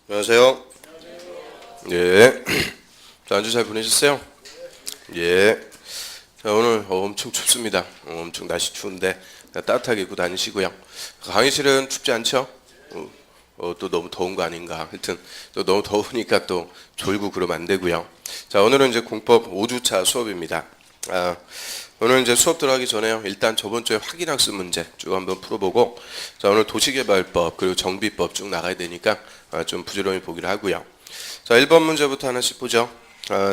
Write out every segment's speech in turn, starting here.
안녕하세요. 예. 자, 안주 잘 보내셨어요? 예. 자, 오늘 엄청 춥습니다. 엄청 날씨 추운데 따뜻하게 입고 다니시고요. 강의실은 춥지 않죠? 또 너무 더운 거 아닌가. 하여튼 또 너무 더우니까 또 졸고 그러면 안 되고요. 자, 오늘은 이제 공법 5주차 수업입니다. 오늘 이제 수업 들어가기 전에요. 일단 저번 주에 확인학습 문제 쭉 한번 풀어보고, 자, 오늘 도시개발법 그리고 정비법 쭉 나가야 되니까 좀 부지런히 보기로 하고요. 자, 1번 문제부터 하나씩 보죠.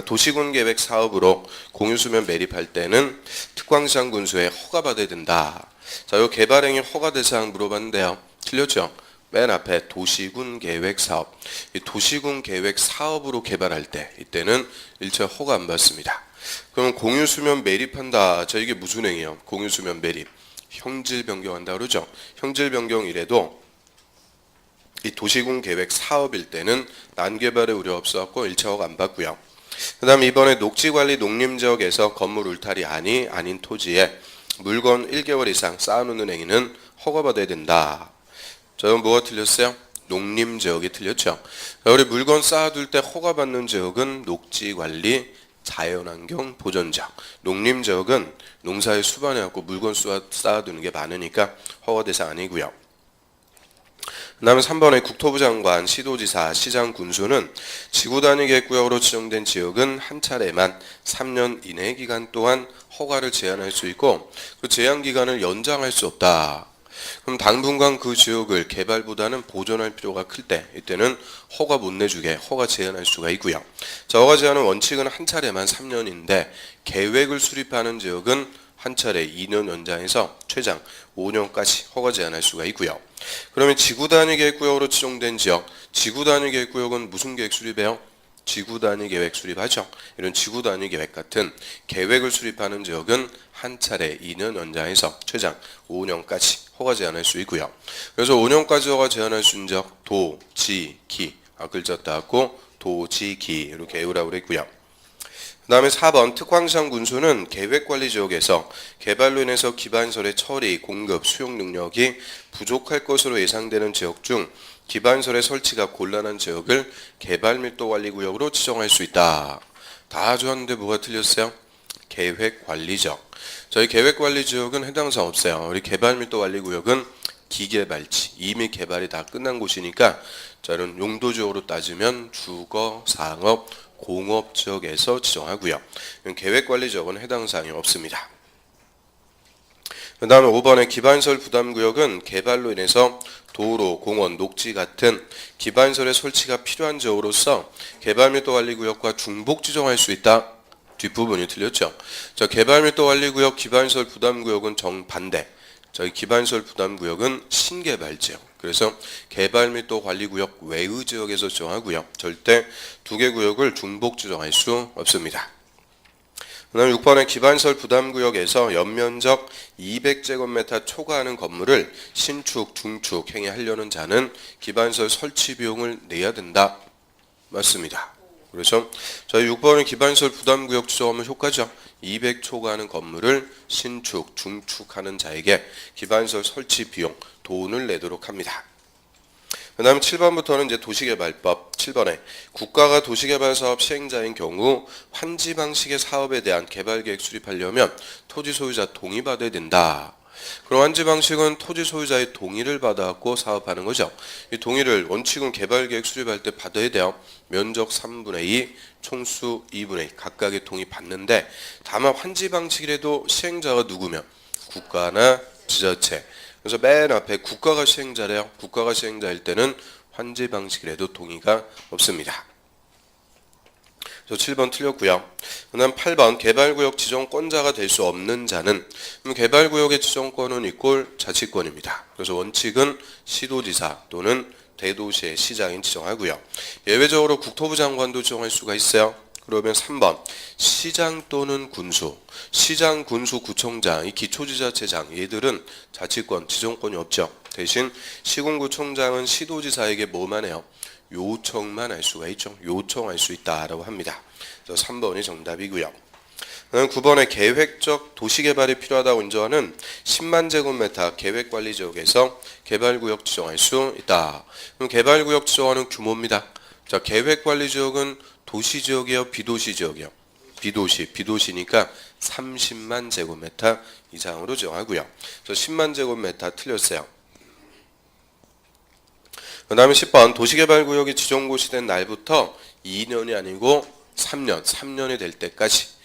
도시군 계획 사업으로 공유수면 매립할 때는 특광시장 군수에 허가받아야 된다. 자, 요 개발행위 허가 대상 물어봤는데요. 틀렸죠? 맨 앞에 도시군 계획 사업. 이 도시군 계획 사업으로 개발할 때 이때는 일체 허가 안 받습니다. 그럼 공유수면 매립한다. 자, 이게 무슨 행위예요? 공유수면 매립. 형질 변경한다 그러죠? 형질 변경이래도 이 도시군 계획 사업일 때는 난개발의 우려 없어갖고 일체 허가 안 받고요. 그 다음 이번에 녹지관리 농림지역에서 건물 울타리 아닌 토지에 물건 1개월 이상 쌓아놓는 행위는 허가받아야 된다. 자, 이건 뭐가 틀렸어요? 농림지역이 틀렸죠. 자, 우리 물건 쌓아둘 때 허가받는 지역은 녹지관리 자연환경 보전지역. 농림지역은 농사에 수반해갖고 물건 쌓아두는 게 많으니까 허가 대상 아니고요. 그 다음에 3번에 국토부 장관, 시도지사, 시장 군수는 지구단위 계획구역으로 지정된 지역은 한 차례만 3년 이내 기간 동안 허가를 제한할 수 있고 그 제한 기간을 연장할 수 없다. 그럼 당분간 그 지역을 개발보다는 보존할 필요가 클 때 이때는 허가 못 내주게 허가 제한할 수가 있고요. 자, 허가 제한은 원칙은 한 차례만 3년인데 계획을 수립하는 지역은 한 차례 2년 연장해서 최장 5년까지 허가 제한할 수가 있고요. 그러면 지구단위 계획구역으로 지정된 지역, 지구단위 계획구역은 무슨 계획 수립해요? 지구단위 계획 수립하죠. 이런 지구단위 계획 같은 계획을 수립하는 지역은 한 차례 2년 연장해서 최장 5년까지 허가 제한할 수 있고요. 그래서 5년까지 허가 제한할 수 있는 지역 도, 지, 기. 글자 따고 도, 지, 기 이렇게 외우라고 그랬고요. 그 다음에 4번 특광시장 군수는 계획관리지역에서 개발로 인해서 기반설의 처리, 공급, 수용 능력이 부족할 것으로 예상되는 지역 중 기반설의 설치가 곤란한 지역을 개발밀도관리구역으로 지정할 수 있다. 다 좋았는데 뭐가 틀렸어요? 계획관리지역. 저희 계획관리지역은 해당 사항 없어요. 우리 개발밀도관리구역은 기개발지, 이미 개발이 다 끝난 곳이니까 저는 용도지역으로 따지면 주거, 상업, 공업지역에서 지정하고요. 계획관리지역은 해당 사항이 없습니다. 그 다음에 5번의 기반설 부담구역은 개발로 인해서 도로, 공원, 녹지 같은 기반설의 설치가 필요한 지역으로서 개발밀도관리구역과 중복 지정할 수 있다. 뒷부분이 틀렸죠. 자, 개발밀도관리구역, 기반설 부담구역은 정반대. 저희 기반설 부담구역은 신개발지역. 그래서 개발밀도관리구역 외의 지역에서 지정하고요. 절대 두 개 구역을 중복 지정할 수 없습니다. 그 다음 6번의 기반설 부담구역에서 연면적 200제곱미터 초과하는 건물을 신축, 중축 행위하려는 자는 기반설 설치 비용을 내야 된다. 맞습니다. 그래서 저희 6번의 기반설 부담구역 지정하면 효과죠. 200 초과하는 건물을 신축, 중축하는 자에게 기반설 설치 비용, 돈을 내도록 합니다. 그 다음 7번부터는 이제 도시개발법 7번에 국가가 도시개발사업 시행자인 경우 환지 방식의 사업에 대한 개발계획 수립하려면 토지 소유자 동의받아야 된다. 그럼 환지 방식은 토지 소유자의 동의를 받아갖고 사업하는 거죠. 이 동의를 원칙은 개발계획 수립할 때 받아야 돼요. 면적 3분의 2, 총수 2분의 2 각각의 동의 받는데 다만 환지 방식이라도 시행자가 누구면 국가나 지자체. 그래서 맨 앞에 국가가 시행자래요. 국가가 시행자일 때는 환지 방식이라도 동의가 없습니다. 그래서 7번 틀렸고요. 그 다음 8번 개발구역 지정권자가 될 수 없는 자는 개발구역의 지정권은 이꼴 자치권입니다. 그래서 원칙은 시도지사 또는 대도시의 시장인 지정하고요. 예외적으로 국토부 장관도 지정할 수가 있어요. 그러면 3번 시장 또는 군수, 시장, 군수, 구청장, 이 기초지자체장 얘들은 자치권, 지정권이 없죠. 대신 시군구청장은 시도지사에게 뭐만 해요? 요청만 할 수가 있죠. 요청할 수 있다라고 합니다. 그래서 3번이 정답이고요. 그다음 9번에 계획적 도시개발이 필요하다고 인정하는 10만 제곱미터 계획관리지역에서 개발구역 지정할 수 있다. 그럼 개발구역 지정하는 규모입니다. 자, 계획관리지역은 도시지역이요, 비도시지역이요? 비도시니까 30만 제곱미터 이상으로 지정하고요. 그래서 10만 제곱미터 틀렸어요. 그 다음에 10번 도시개발구역이 지정고시 된 날부터 2년이 아니고 3년이 될 때까지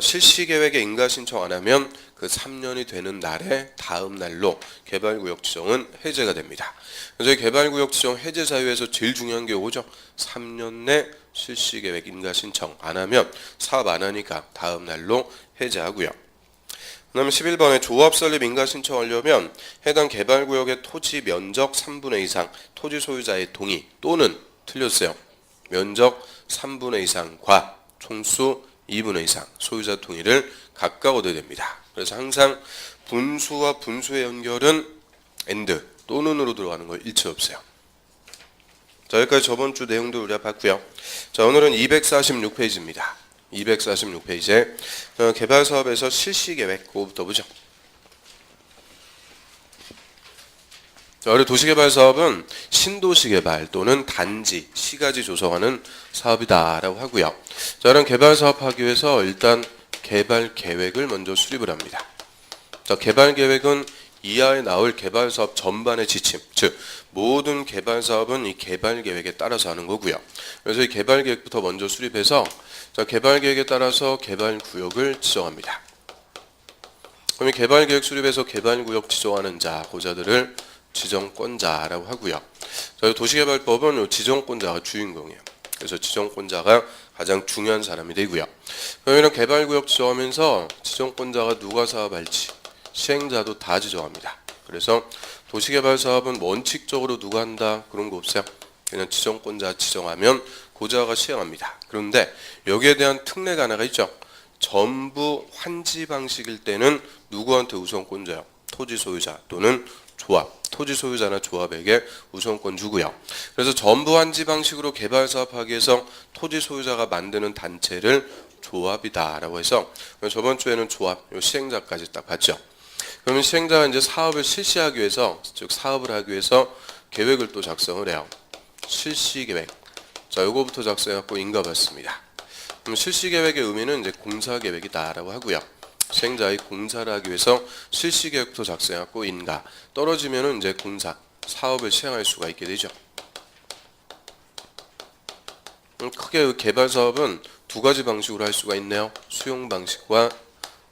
실시계획에 인가신청 안 하면 그 3년이 되는 날에 다음 날로 개발구역 지정은 해제가 됩니다. 그래서 개발구역 지정 해제 사유에서 제일 중요한 게 오죠. 3년 내 실시계획 인가신청 안 하면 사업 안 하니까 다음 날로 해제하고요. 그 다음에 11번에 조합 설립 인가 신청하려면 해당 개발구역의 토지 면적 3분의 이상 토지 소유자의 동의 또는 틀렸어요. 면적 3분의 이상과 총수 2분의 이상 소유자 동의를 각각 얻어야 됩니다. 그래서 항상 분수와 분수의 연결은 AND 또는으로 들어가는 거 일체 없어요. 자, 여기까지 저번 주 내용들 우리가 봤고요. 자, 오늘은 246페이지입니다. 246페이지에 개발사업에서 실시계획 그거부터 보죠. 자, 우리 도시개발사업은 신도시개발 또는 단지, 시가지 조성하는 사업이다라고 하고요. 자, 이런 개발사업 하기 위해서 일단 개발계획을 먼저 수립을 합니다. 자, 개발계획은 이하에 나올 개발사업 전반의 지침, 즉 모든 개발사업은 이 개발계획에 따라서 하는 거고요. 그래서 이 개발계획부터 먼저 수립해서 자, 개발계획에 따라서 개발구역을 지정합니다. 그럼 이 개발계획 수립해서 개발구역 지정하는 자, 고자들을 지정권자라고 하고요. 자, 도시개발법은 지정권자가 주인공이에요. 그래서 지정권자가 가장 중요한 사람이 되고요. 그러면 개발구역 지정하면서 지정권자가 누가 사업할지 시행자도 다 지정합니다. 그래서 도시개발사업은 원칙적으로 누가 한다 그런 거 없어요. 그냥 지정권자 지정하면 고자가 시행합니다. 그런데 여기에 대한 특례가 하나가 있죠. 전부 환지 방식일 때는 누구한테 우선권자요? 토지 소유자 또는 조합, 토지 소유자나 조합에게 우선권 주고요. 그래서 전부 환지 방식으로 개발 사업하기 위해서 토지 소유자가 만드는 단체를 조합이다라고 해서 저번 주에는 조합, 요 시행자까지 딱 봤죠. 그러면 시행자가 이제 사업을 실시하기 위해서, 즉 사업을 하기 위해서 계획을 또 작성을 해요. 실시계획. 자, 요거부터 작성해갖고 인가받습니다. 그럼 실시계획의 의미는 이제 공사계획이다라고 하고요. 시행자의 공사를 하기 위해서 실시계획부터 작성해갖고 인가. 떨어지면은 이제 공사, 사업을 시행할 수가 있게 되죠. 크게 개발 사업은 두 가지 방식으로 할 수가 있네요. 수용 방식과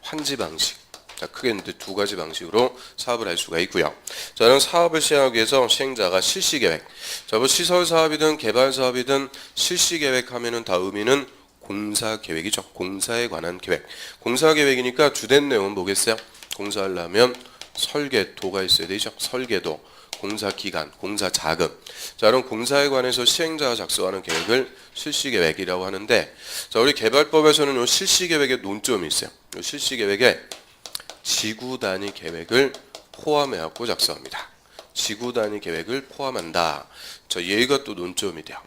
환지 방식. 자, 크게 이제 두 가지 방식으로 사업을 할 수가 있고요. 자, 이런 사업을 시행하기 위해서 시행자가 실시계획. 자, 뭐 시설 사업이든 개발 사업이든 실시계획하면은 다 의미는 공사계획이죠. 공사에 관한 계획. 공사계획이니까 주된 내용은 뭐겠어요? 공사하려면 설계도가 있어야 되죠. 설계도, 공사기간, 공사자금. 자, 이런 공사에 관해서 시행자가 작성하는 계획을 실시계획이라고 하는데, 자, 우리 개발법에서는 요 실시계획에 논점이 있어요. 요 실시계획에 지구 단위 계획을 포함해갖고 작성합니다. 지구 단위 계획을 포함한다. 자, 얘가 또 논점이 돼요.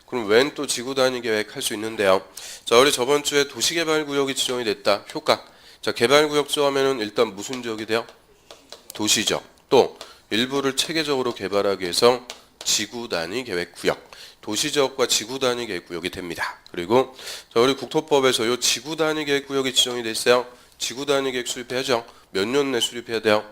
그럼 웬 또 지구 단위 계획 할 수 있는데요. 자, 우리 저번 주에 도시개발구역이 지정이 됐다. 효과. 자, 개발구역 지정하면은 일단 무슨 지역이 돼요? 도시적. 또 일부를 체계적으로 개발하기 위해서 지구 단위 계획 구역. 도시지역과 지구 단위 계획 구역이 됩니다. 그리고 자, 우리 국토법에서 요 지구 단위 계획 구역이 지정이 됐어요. 지구 단위 계획 수립해야죠. 몇 년 내 수립해야 돼요?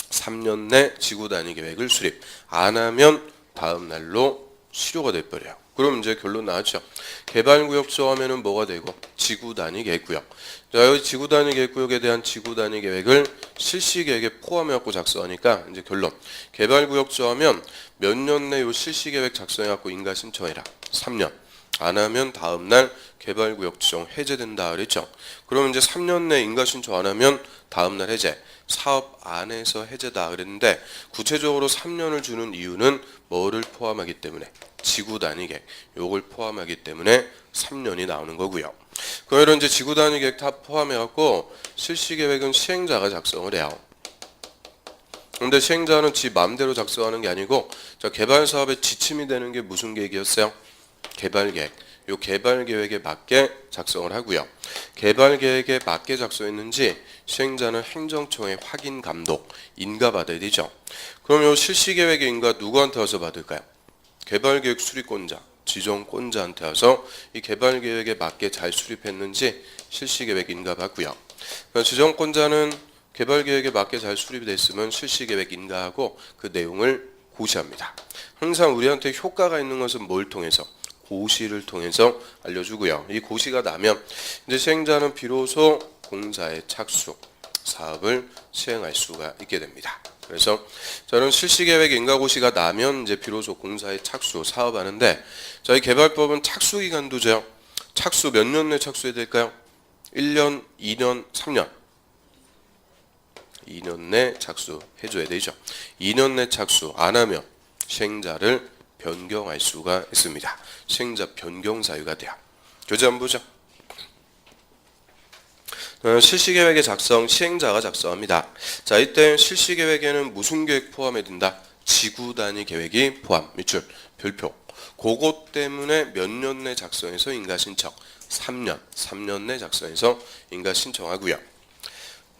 3년 내 지구 단위 계획을 수립. 안 하면 다음 날로 실효가 돼버려요. 그럼 이제 결론 나왔죠. 개발구역 지정하면은 뭐가 되고? 지구 단위 계획구역. 자, 여기 지구 단위 계획구역에 대한 지구 단위 계획을 실시계획에 포함해갖고 작성하니까 이제 결론. 개발구역 지정하면 몇 년 내 요 실시계획 작성해갖고 인가 신청해라. 3년. 안 하면 다음 날 개발구역 지정 해제된다 그랬죠. 그러면 이제 3년 내 인가 신청 안 하면 다음 날 해제. 사업 안에서 해제다 그랬는데 구체적으로 3년을 주는 이유는 뭐를 포함하기 때문에 지구 단위 계획 요걸 포함하기 때문에 3년이 나오는 거고요. 그러면 이제 지구 단위 계획 다 포함해 갖고 실시 계획은 시행자가 작성을 해요. 근데 시행자는 지 마음대로 작성하는 게 아니고 자, 개발 사업의 지침이 되는 게 무슨 계획이었어요? 개발 계획. 요 개발 계획에 맞게 작성을 하고요. 개발 계획에 맞게 작성했는지 시행자는 행정청의 확인 감독 인가 받아야 되죠. 그럼 요 실시 계획의 인가 누구한테 와서 받을까요? 개발 계획 수립권자, 지정권자한테 와서 이 개발 계획에 맞게 잘 수립했는지 실시 계획 인가 받고요. 지정권자는 개발 계획에 맞게 잘 수립이 됐으면 실시 계획 인가하고 그 내용을 고시합니다. 항상 우리한테 효과가 있는 것은 뭘 통해서? 고시를 통해서 알려주고요. 이 고시가 나면 이제 시행자는 비로소 공사에 착수, 사업을 시행할 수가 있게 됩니다. 그래서 저는 실시계획 인가고시가 나면 이제 비로소 공사에 착수, 사업하는데 저희 개발법은 착수 기간도죠. 착수 몇 년 내 착수해야 될까요? 1년, 2년, 3년. 2년 내 착수해줘야 되죠. 2년 내 착수 안 하면 시행자를 변경할 수가 있습니다. 시행자 변경 사유가 돼요. 교재 한번 보죠. 실시계획의 작성 시행자가 작성합니다. 자, 이때 실시계획에는 무슨 계획 포함해야 된다? 지구 단위 계획이 포함. 밑줄 별표. 그것 때문에 몇 년 내 작성해서 인가 신청. 3년 내 작성해서 인가 신청하고요.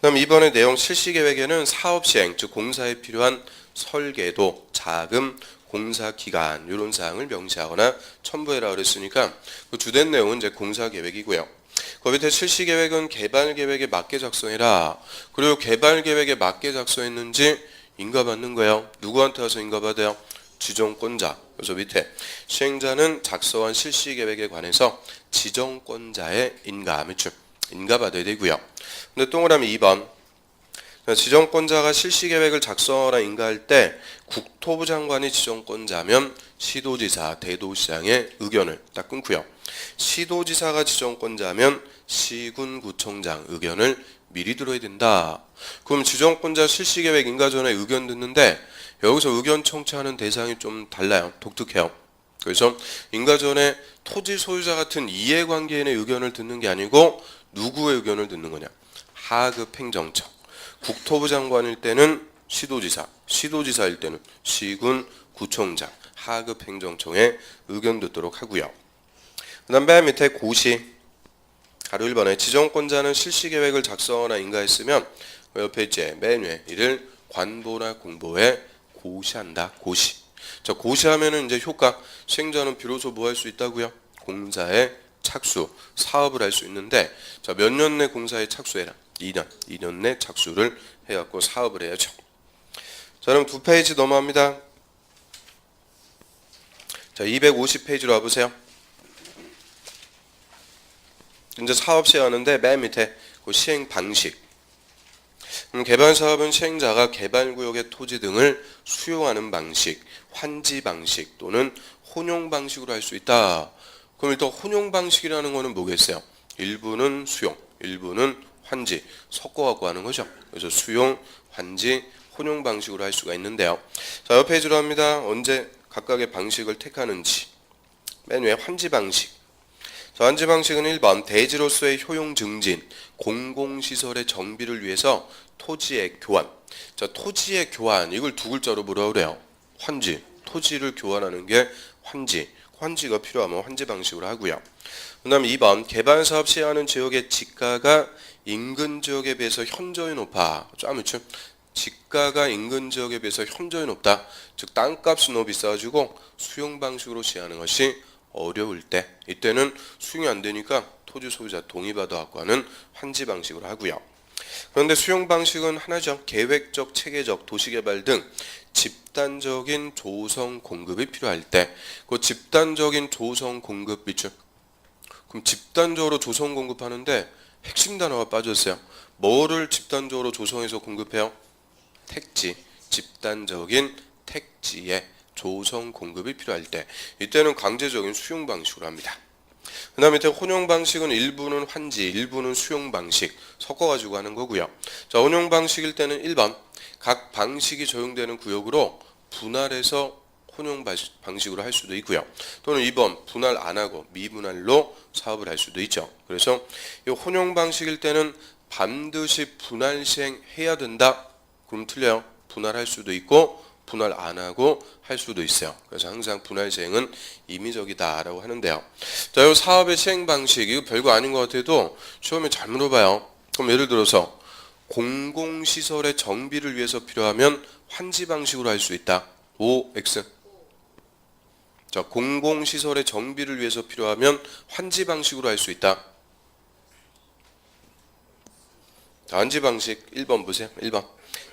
그럼 이번에 내용 실시계획에는 사업 시행, 즉 공사에 필요한 설계도, 자금, 공사 기간 이런 사항을 명시하거나 첨부해라 그랬으니까 그 주된 내용은 이제 공사 계획이고요. 그 밑에 실시 계획은 개발 계획에 맞게 작성해라. 그리고 개발 계획에 맞게 작성했는지 인가 받는 거예요. 누구한테 와서 인가 받아요? 지정권자. 그래서 밑에 시행자는 작성한 실시 계획에 관해서 지정권자의 인가 밑줄 인가 받아야 되고요. 근데 동그라미 2번. 지정권자가 실시계획을 작성하거나 인가할 때 국토부 장관이 지정권자면 시도지사, 대도시장의 의견을 딱 끊고요. 시도지사가 지정권자면 시군구청장 의견을 미리 들어야 된다. 그럼 지정권자 실시계획 인가 전에 의견 듣는데 여기서 의견 청취하는 대상이 좀 달라요. 독특해요. 그래서 인가 전에 토지 소유자 같은 이해관계인의 의견을 듣는 게 아니고 누구의 의견을 듣는 거냐? 하급 행정청. 국토부 장관일 때는 시도지사, 시도지사일 때는 시군, 구청장, 하급 행정청의 의견 듣도록 하고요. 그 다음 맨 밑에 고시, 가로 1번에 지정권자는 실시계획을 작성하거나 인가했으면 옆에 있지, 맨 위에 이를 관보나 공보에 고시한다. 고시. 자, 고시하면은 이제 효과, 시행자는 비로소 뭐 할 수 있다고요? 공사에 착수, 사업을 할 수 있는데 자, 몇 년 내 공사에 착수해라? 2년 내 착수를 해갖고 사업을 해야죠. 자, 그럼 2페이지 넘어갑니다. 자, 250페이지로 와보세요. 이제 사업 시행하는데 맨 밑에 그 시행 방식. 개발 사업은 시행자가 개발구역의 토지 등을 수용하는 방식, 환지 방식 또는 혼용 방식으로 할 수 있다. 그럼 일단 혼용 방식이라는 거는 뭐겠어요? 일부는 수용, 일부는 환지 섞어갖고 하는 거죠. 그래서 수용, 환지, 혼용 방식으로 할 수가 있는데요. 자, 옆 페이지로 합니다. 언제 각각의 방식을 택하는지. 맨 위에 환지 방식. 자, 환지 방식은 1번 대지로서의 효용 증진, 공공시설의 정비를 위해서 토지의 교환. 자, 토지의 교환 이걸 두 글자로 뭐라고 그래요? 환지. 토지를 교환하는 게 환지. 환지가 필요하면 환지 방식으로 하고요. 그 다음 2번 개발사업 시행하는 지역의 지가가 인근 지역에 비해서 현저히 높아. 쫙밑줄 지가가 인근 지역에 비해서 현저히 높다. 즉 땅값이 너무 비싸가지고 수용 방식으로 시행하는 것이 어려울 때 이때는 수용이 안 되니까 토지 소유자 동의받아 갖고 하는 환지 방식으로 하고요. 그런데 수용 방식은 하나죠. 계획적, 체계적, 도시개발 등 집단적인 조성 공급이 필요할 때 그 집단적인 조성 공급 밑줄. 그럼 집단적으로 조성 공급하는데 핵심 단어가 빠졌어요. 뭐를 집단적으로 조성해서 공급해요? 택지. 집단적인 택지에 조성 공급이 필요할 때 이때는 강제적인 수용 방식으로 합니다. 그 다음에 혼용 방식은 일부는 환지, 일부는 수용 방식 섞어가지고 하는 거고요. 자, 혼용 방식일 때는 1번 각 방식이 적용되는 구역으로 분할해서 혼용 방식으로 할 수도 있고요. 또는 2번 분할 안 하고 미분할로 사업을 할 수도 있죠. 그래서 이 혼용 방식일 때는 반드시 분할 시행해야 된다. 그럼 틀려요. 분할할 수도 있고 분할 안 하고 할 수도 있어요. 그래서 항상 분할 시행은 임의적이다라고 하는데요. 자, 이 사업의 시행 방식 이거 별거 아닌 것 같아도 시험에 잘 물어봐요. 그럼 예를 들어서 공공시설의 정비를 위해서 필요하면 환지 방식으로 할 수 있다. O, X. 자, 공공시설의 정비를 위해서 필요하면 환지 방식으로 할 수 있다. 자, 환지 방식 1번 보세요. 1번.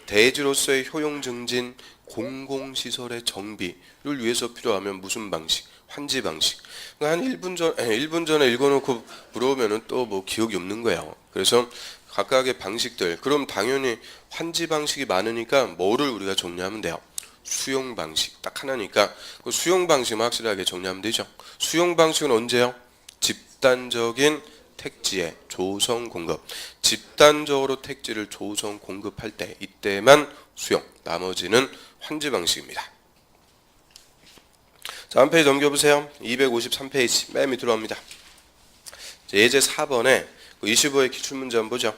대지로서의 효용 증진 공공시설의 정비를 위해서 필요하면 무슨 방식? 환지 방식. 그러니까 한 1분 전에 읽어놓고 물어보면은 또 뭐 기억이 없는 거예요. 그래서 각각의 방식들. 그럼 당연히 환지 방식이 많으니까 뭐를 우리가 정리하면 돼요? 수용 방식. 딱 하나니까 그 수용 방식만 확실하게 정리하면 되죠. 수용 방식은 언제요? 집단적인 택지의 조성 공급. 집단적으로 택지를 조성 공급할 때 이때만 수용. 나머지는 환지 방식입니다. 자, 한 페이지 넘겨보세요. 253페이지 맨 밑으로 갑니다. 예제 4번에 25의 기출문제 한번 보죠.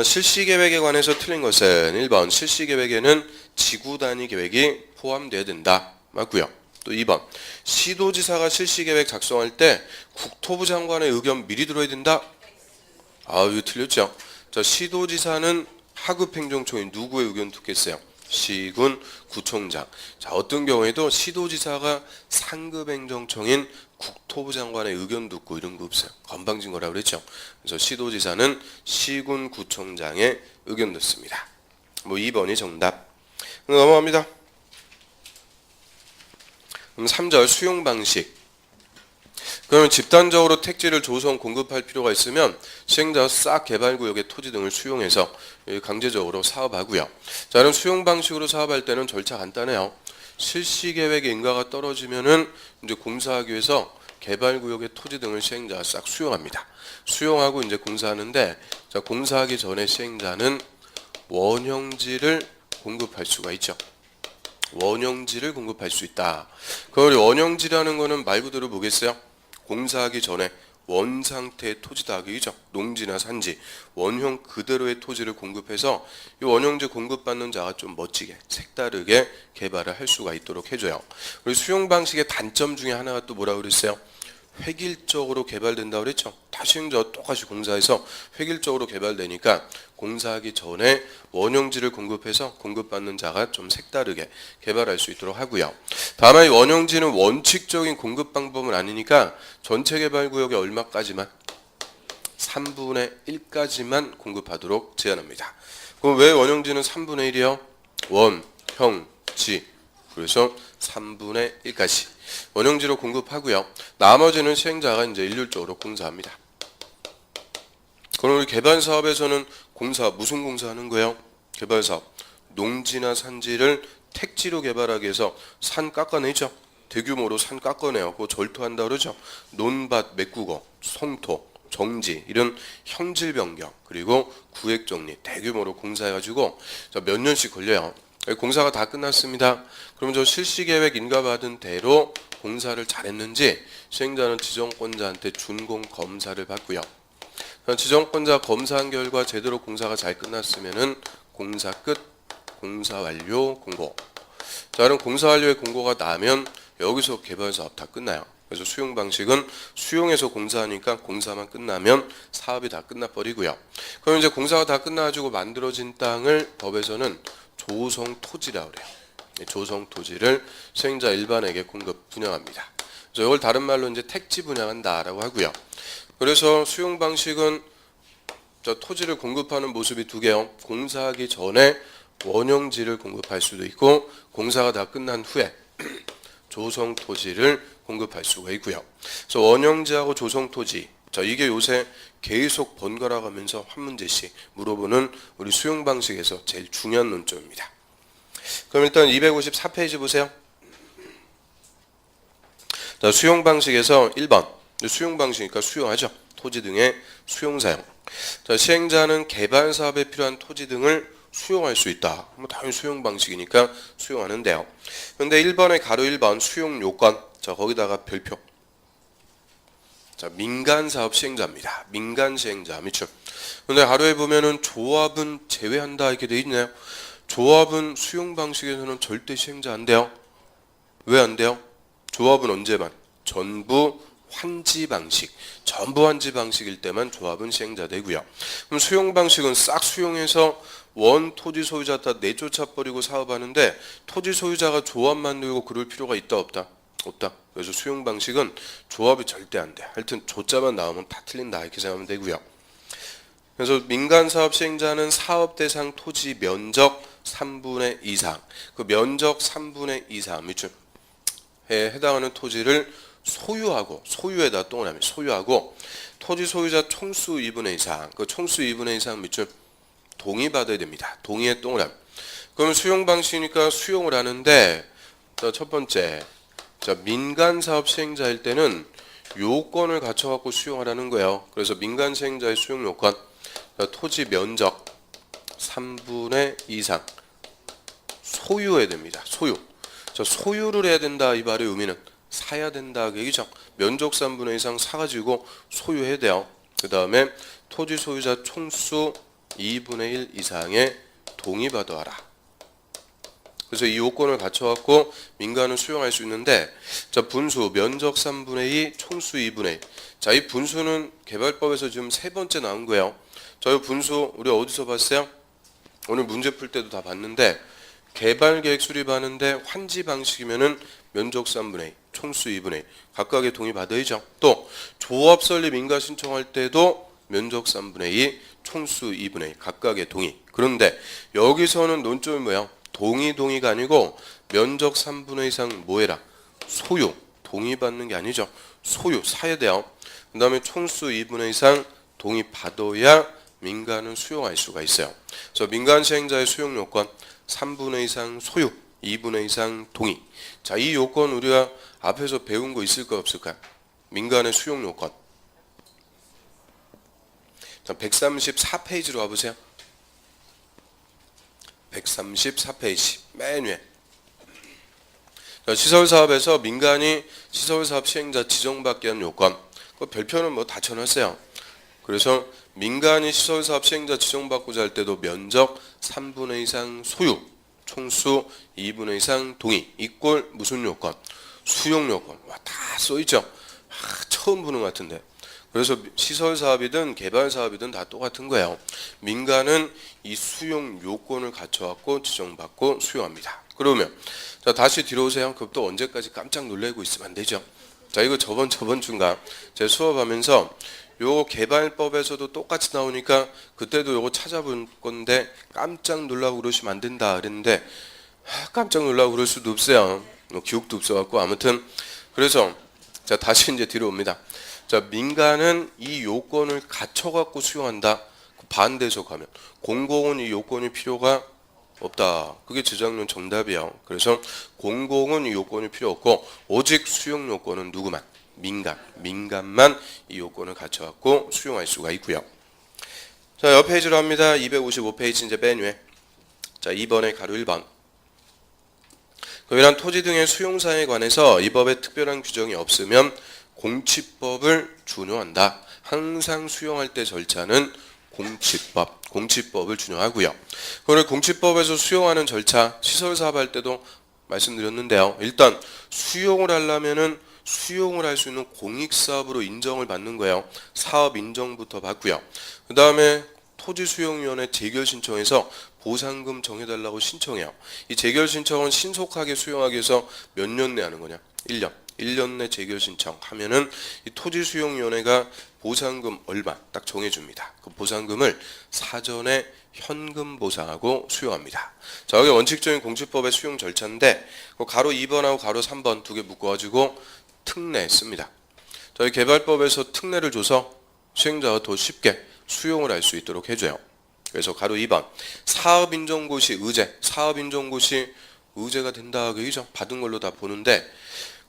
실시계획에 관해서 틀린 것은 1번 실시계획에는 지구단위 계획이 포함되어야 된다. 맞고요. 또 2번 시도지사가 실시계획 작성할 때 국토부 장관의 의견 미리 들어야 된다. 아, 이거 틀렸죠. 자, 시도지사는 하급행정처인 누구의 의견 듣겠어요? 시군 구청장. 자, 어떤 경우에도 시도지사가 상급행정청인 국토부 장관의 의견 듣고 이런 거 없어요. 건방진 거라고 그랬죠. 그래서 시도지사는 시군 구청장의 의견 듣습니다. 뭐 2번이 정답. 넘어갑니다. 그럼 3절 수용 방식. 그러면 집단적으로 택지를 조성 공급할 필요가 있으면 시행자가 싹 개발구역의 토지 등을 수용해서 강제적으로 사업하고요. 자, 그럼 수용 방식으로 사업할 때는 절차 간단해요. 실시계획의 인가가 떨어지면은 이제 공사하기 위해서 개발구역의 토지 등을 시행자가 싹 수용합니다. 수용하고 이제 공사하는데, 자, 공사하기 전에 시행자는 원형지를 공급할 수가 있죠. 원형지를 공급할 수 있다. 그 원형지라는 거는 말 그대로 뭐겠어요? 공사하기 전에 원상태의 토지다 그죠? 농지나 산지, 원형 그대로의 토지를 공급해서 이 원형지 공급받는 자가 좀 멋지게 색다르게 개발을 할 수가 있도록 해줘요. 우리 수용 방식의 단점 중에 하나가 또 뭐라고 그랬어요? 획일적으로 개발된다고 그랬죠. 다 시행자와 똑같이 공사해서 획일적으로 개발되니까 공사하기 전에 원형지를 공급해서 공급받는 자가 좀 색다르게 개발할 수 있도록 하고요. 다만 이 원형지는 원칙적인 공급 방법은 아니니까 전체 개발구역의 얼마까지만 3분의 1까지만 공급하도록 제한합니다. 그럼 왜 원형지는 3분의 1이요? 원, 형, 지. 그래서 3분의 1까지 원형지로 공급하고요. 나머지는 시행자가 이제 일률적으로 공사합니다. 그럼 우리 개발 사업에서는 무슨 공사하는 거예요? 개발 사업. 농지나 산지를 택지로 개발하기 위해서 산 깎아내죠. 대규모로 산 깎아내요. 그거 절토한다 그러죠. 논밭 메꾸고 성토, 정지 이런 형질 변경 그리고 구획 정리 대규모로 공사해가지고 몇 년씩 걸려요. 공사가 다 끝났습니다. 그럼 저 실시계획 인가받은 대로 공사를 잘했는지 시행자는 지정권자한테 준공 검사를 받고요. 지정권자 검사한 결과 제대로 공사가 잘 끝났으면은 공사 끝, 공사 완료 공고. 자, 그럼 공사 완료의 공고가 나면 여기서 개발 사업 다 끝나요. 그래서 수용 방식은 수용해서 공사하니까 공사만 끝나면 사업이 다 끝나버리고요. 그럼 이제 공사가 다 끝나가지고 만들어진 땅을 법에서는 조성 토지라고 그래요. 조성 토지를 시행자 일반에게 공급 분양합니다. 그래서 이걸 다른 말로 이제 택지 분양한다라고 하고요. 그래서 수용 방식은 저 토지를 공급하는 모습이 두 개요. 공사하기 전에 원형지를 공급할 수도 있고 공사가 다 끝난 후에 조성 토지를 공급할 수가 있고요. 그래서 원형지하고 조성 토지. 자, 이게 요새 계속 번갈아 가면서 한 문제씩 물어보는 우리 수용 방식에서 제일 중요한 논점입니다. 그럼 일단 254페이지 보세요. 자, 수용 방식에서 1번. 수용 방식이니까 수용하죠. 토지 등의 수용 사용. 자, 시행자는 개발 사업에 필요한 토지 등을 수용할 수 있다. 뭐 당연히 수용 방식이니까 수용하는데요. 그런데 1번의 가로 1번 수용 요건. 자, 거기다가 별표. 자, 민간 사업 시행자입니다. 민간 시행자 밑줄. 근데 가로에 보면은 조합은 제외한다 이렇게 돼 있네요. 조합은 수용 방식에서는 절대 시행자 안 돼요. 왜 안 돼요? 조합은 언제만? 전부 환지 방식, 전부 환지 방식일 때만 조합은 시행자 되고요. 그럼 수용 방식은 싹 수용해서 원 토지 소유자 다 내쫓아 버리고 사업하는데 토지 소유자가 조합 만들고 그럴 필요가 있다 없다? 없다. 그래서 수용 방식은 조합이 절대 안 돼. 하여튼 조자만 나오면 다 틀린다 이렇게 생각하면 되고요. 그래서 민간 사업 시행자는 사업 대상 토지 면적 3분의 2 이상, 그 면적 3분의 2 이상 밑줄에 해당하는 토지를 소유하고, 소유에다 동그라미 소유하고, 토지 소유자 총수 2분의 2 이상, 그 총수 2분의 2 이상 밑줄 동의받아야 됩니다. 동의의 동그라미. 그러면 수용 방식이니까 수용을 하는데, 첫 번째, 민간 사업 시행자일 때는 요건을 갖춰갖고 수용하라는 거예요. 그래서 민간 시행자의 수용 요건, 토지 면적 3분의 2 이상 소유해야 됩니다. 소유. 소유를 해야 된다 이 말의 의미는 사야 된다 그 얘기죠. 면적 3분의 2 이상 사가지고 소유해야 돼요. 그 다음에 토지 소유자 총수 2분의 1 이상의 동의받아라. 그래서 이 요건을 갖춰갖고 민간은 수용할 수 있는데, 분수 면적 3분의 2 총수 2분의 1. 이 분수는 개발법에서 지금 세 번째 나온 거예요. 이 분수 우리 어디서 봤어요? 오늘 문제 풀 때도 다 봤는데, 개발계획 수립하는데 환지 방식이면은 면적 3분의 2, 총수 2분의 1 각각의 동의 받아야죠. 또 조합 설립 인가 신청할 때도 면적 3분의 2, 총수 2분의 1 각각의 동의. 그런데 여기서는 논점이 뭐야? 동의가 아니고 면적 3분의 2 이상 뭐해라? 소유. 동의받는 게 아니죠. 소유 사야 돼요. 그 다음에 총수 2분의 2 이상 동의 받아야 민간은 수용할 수가 있어요. 그래서 민간 시행자의 수용 요건 3분의 2 이상 소유, 2분의 2 이상 동의. 이 요건 우리가 앞에서 배운 거 있을까 없을까? 민간의 수용 요건. 134페이지로 와보세요. 134페이지 맨 위에. 시설사업에서 민간이 시설사업 시행자 지정받게 한 요건. 그 별표는 뭐 다 쳐놨어요. 그래서 민간이 시설사업 시행자 지정받고자 할 때도 면적 3분의 2 이상 소유, 총수 2분의 2 이상 동의, 이꼴 무슨 요건? 수용 요건. 다 써있죠. 처음 보는 것 같은데. 그래서 시설사업이든 개발사업이든 다 똑같은 거예요. 민간은 이 수용 요건을 갖춰갖고 지정받고 수용합니다. 그러면 다시 뒤로 오세요. 그럼 또 언제까지 깜짝 놀래고 있으면 안 되죠. 이거 저번 주인가 제 수업하면서 요 개발법에서도 똑같이 나오니까 그때도 요거 찾아본 건데 깜짝 놀라고 그러시면 안 된다 그랬는데 깜짝 놀라고 그럴 수도 없어요. 기억도 없어갖고 아무튼 그래서 다시 이제 뒤로 옵니다. 민간은 이 요건을 갖춰갖고 수용한다. 반대해서 가면 공공은 이 요건이 필요가 없다. 그게 재작년 정답이에요. 그래서 공공은 이 요건이 필요 없고 오직 수용 요건은 누구만? 민간만 이 요건을 갖춰갖고 수용할 수가 있고요. 옆 페이지로 합니다. 255페이지 이제 맨 위에. 2번의 가로 1번. 이러한 토지 등의 수용사에 관해서 이 법에 특별한 규정이 없으면 공치법을 준용한다. 항상 수용할 때 절차는 공치법을 준용하고요. 그리고 공치법에서 수용하는 절차, 시설사업 할 때도 말씀드렸는데요. 일단 수용을 하려면은 수용을 할 수 있는 공익사업으로 인정을 받는 거예요. 사업 인정부터 받고요. 그 다음에 토지수용위원회 재결 신청해서 보상금 정해달라고 신청해요. 이 재결 신청은 신속하게 수용하기 위해서 몇 년 내 하는 거냐? 1년. 1년 내 재결 신청하면은 이 토지수용위원회가 보상금 얼마 딱 정해줍니다. 그 보상금을 사전에 현금 보상하고 수용합니다. 여기 원칙적인 공시법의 수용 절차인데 그 가로 2번하고 가로 3번 두 개 묶어가지고 특례 씁니다. 저희 개발법에서 특례를 줘서 수행자가 더 쉽게 수용을 할 수 있도록 해줘요. 그래서 가로 2번 사업인정고시 의제, 사업인정고시 의제가 된다 그죠? 받은 걸로 다 보는데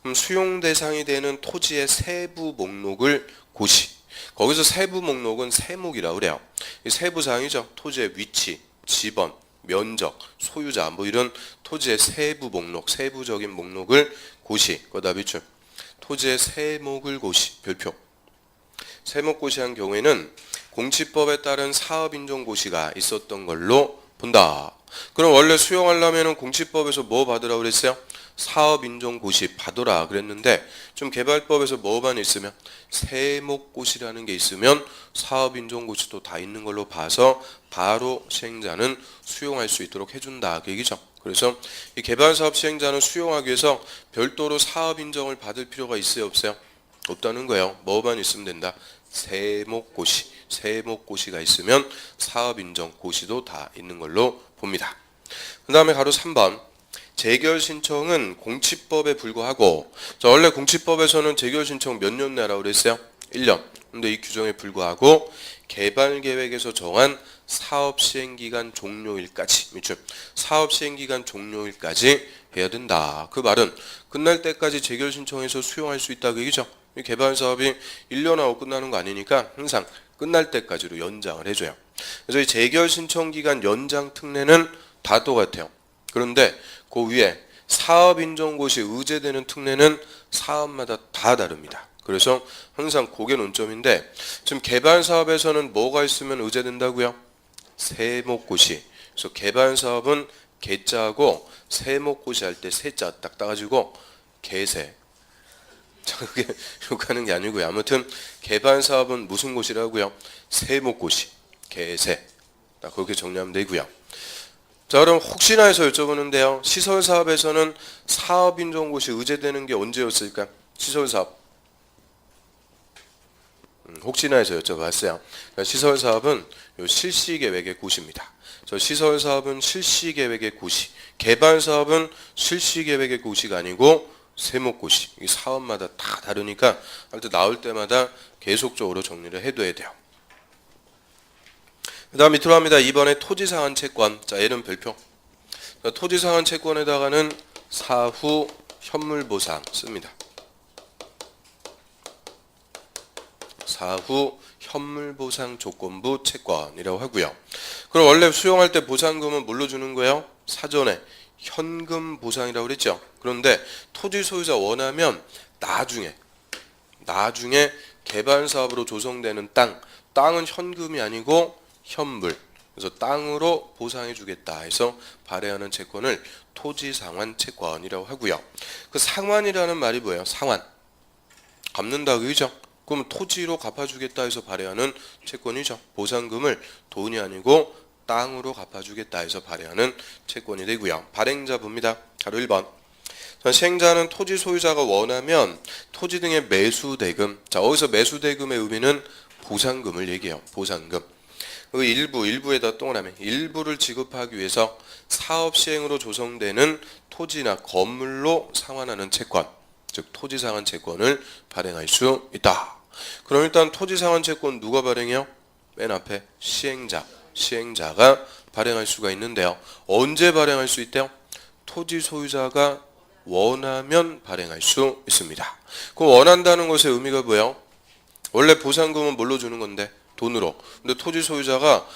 그럼 수용 대상이 되는 토지의 세부 목록을 고시. 거기서 세부 목록은 세목이라고 그래요. 이 세부 사항이죠. 토지의 위치, 지번, 면적, 소유자 뭐 이런 토지의 세부 목록, 세부적인 목록을 고시. 그다음 밑줄. 토지의 세목을 고시. 별표. 세목 고시한 경우에는 공치법에 따른 사업인정고시가 있었던 걸로 본다. 그럼 원래 수용하려면 공시법에서 뭐 받으라고 그랬어요? 사업인정고시 받으라 그랬는데 좀 개발법에서 뭐만 있으면 세목고시라는 게 있으면 사업인정고시도 다 있는 걸로 봐서 바로 시행자는 수용할 수 있도록 해준다 그 얘기죠. 그래서 이 개발사업 시행자는 수용하기 위해서 별도로 사업인정을 받을 필요가 있어요 없어요? 없다는 거예요. 뭐만 있으면 된다. 세목고시가 있으면 사업인정고시도 다 있는 걸로 봅니다. 그 다음에 가로 3번 재결 신청은 공치법에 불구하고 원래 공치법에서는 재결 신청 몇 년 내라고 그랬어요? 1년. 근데 이 규정에 불구하고 개발계획에서 정한 사업시행기간 종료일까지 사업시행기간 종료일까지 해야 된다. 그 말은 끝날 때까지 재결 신청해서 수용할 수 있다 그 얘기죠. 개발사업이 1년 하고 끝나는 거 아니니까 항상 끝날 때까지로 연장을 해줘요. 그래서 이 재결 신청 기간 연장 특례는 다 똑같아요. 그런데 그 위에 사업인정고시 의제되는 특례는 사업마다 다 다릅니다. 그래서 항상 그게 논점인데 지금 개발사업에서는 뭐가 있으면 의제된다고요? 세목고시. 그래서 개발사업은 개자하고 세목고시 할 때 세자 딱 따가지고 개세. 그게 욕하는 게 아니고요. 아무튼 개발사업은 무슨 고시라고요? 세목고시. 개세. 딱 그렇게 정리하면 되고요. 자 그럼 혹시나 해서 여쭤보는데요. 시설사업에서는 사업인정고시 의제되는 게 언제였을까? 시설사업. 혹시나 해서 여쭤봤어요. 그러니까 시설사업은 요 실시계획의 고시입니다. 저 시설사업은 실시계획의 고시. 개발사업은 실시계획의 고시가 아니고 세목고시. 이 사업마다 다 다르니까 아무튼 나올 때마다 계속적으로 정리를 해둬야 돼요. 그 다음 밑으로 합니다. 2번에 토지상한 채권. 자, 얘는 별표. 토지상한 채권에다가는 사후 현물보상 씁니다. 사후 현물보상 조건부 채권이라고 하고요. 그럼 원래 수용할 때 보상금은 뭘로 주는 거예요? 사전에 현금 보상이라고 그랬죠. 그런데 토지 소유자 원하면 나중에 개발사업으로 조성되는 땅은 현금이 아니고 현물. 그래서 땅으로 보상해 주겠다 해서 발행하는 채권을 토지상환 채권이라고 하고요. 그 상환이라는 말이 뭐예요? 상환. 갚는다 그죠? 그럼 토지로 갚아주겠다 해서 발행하는 채권이죠. 보상금을 돈이 아니고 땅으로 갚아주겠다 해서 발행하는 채권이 되고요. 발행자 봅니다. 가로 1번. 시행자는 토지 소유자가 원하면 토지 등의 매수대금. 자, 어디서 매수대금의 의미는 보상금을 얘기해요. 보상금. 그 일부에다 동그라미. 일부를 지급하기 위해서 사업 시행으로 조성되는 토지나 건물로 상환하는 채권. 즉 토지상환 채권을 발행할 수 있다. 그럼 일단 토지상환 채권 누가 발행해요? 맨 앞에 시행자가 발행할 수가 있는데요. 언제 발행할 수 있대요? 토지 소유자가 원하면 발행할 수 있습니다. 그 원한다는 것의 의미가 뭐예요? 원래 보상금은 뭘로 주는 건데? 돈으로. 근데 토지 소유자가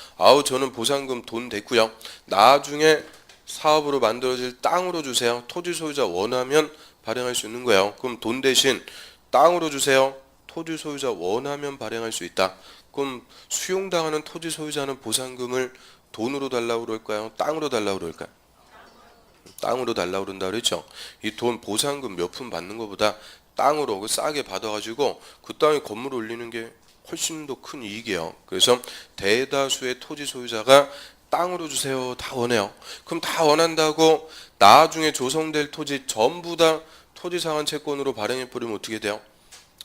저는 보상금 돈 됐고요. 나중에 사업으로 만들어질 땅으로 주세요. 토지 소유자 원하면 발행할 수 있는 거예요. 그럼 돈 대신 땅으로 주세요. 토지 소유자 원하면 발행할 수 있다. 그럼 수용당하는 토지 소유자는 보상금을 돈으로 달라고 그럴까요? 땅으로 달라고 그럴까요? 땅으로 달라고 그런다 그랬죠. 이 돈 보상금 몇 푼 받는 것보다 땅으로 싸게 받아가지고 그 땅에 건물 올리는 게 훨씬 더 큰 이익이에요. 그래서 대다수의 토지 소유자가 땅으로 주세요. 다 원해요. 그럼 다 원한다고 나중에 조성될 토지 전부 다 토지상환 채권으로 발행해버리면 어떻게 돼요?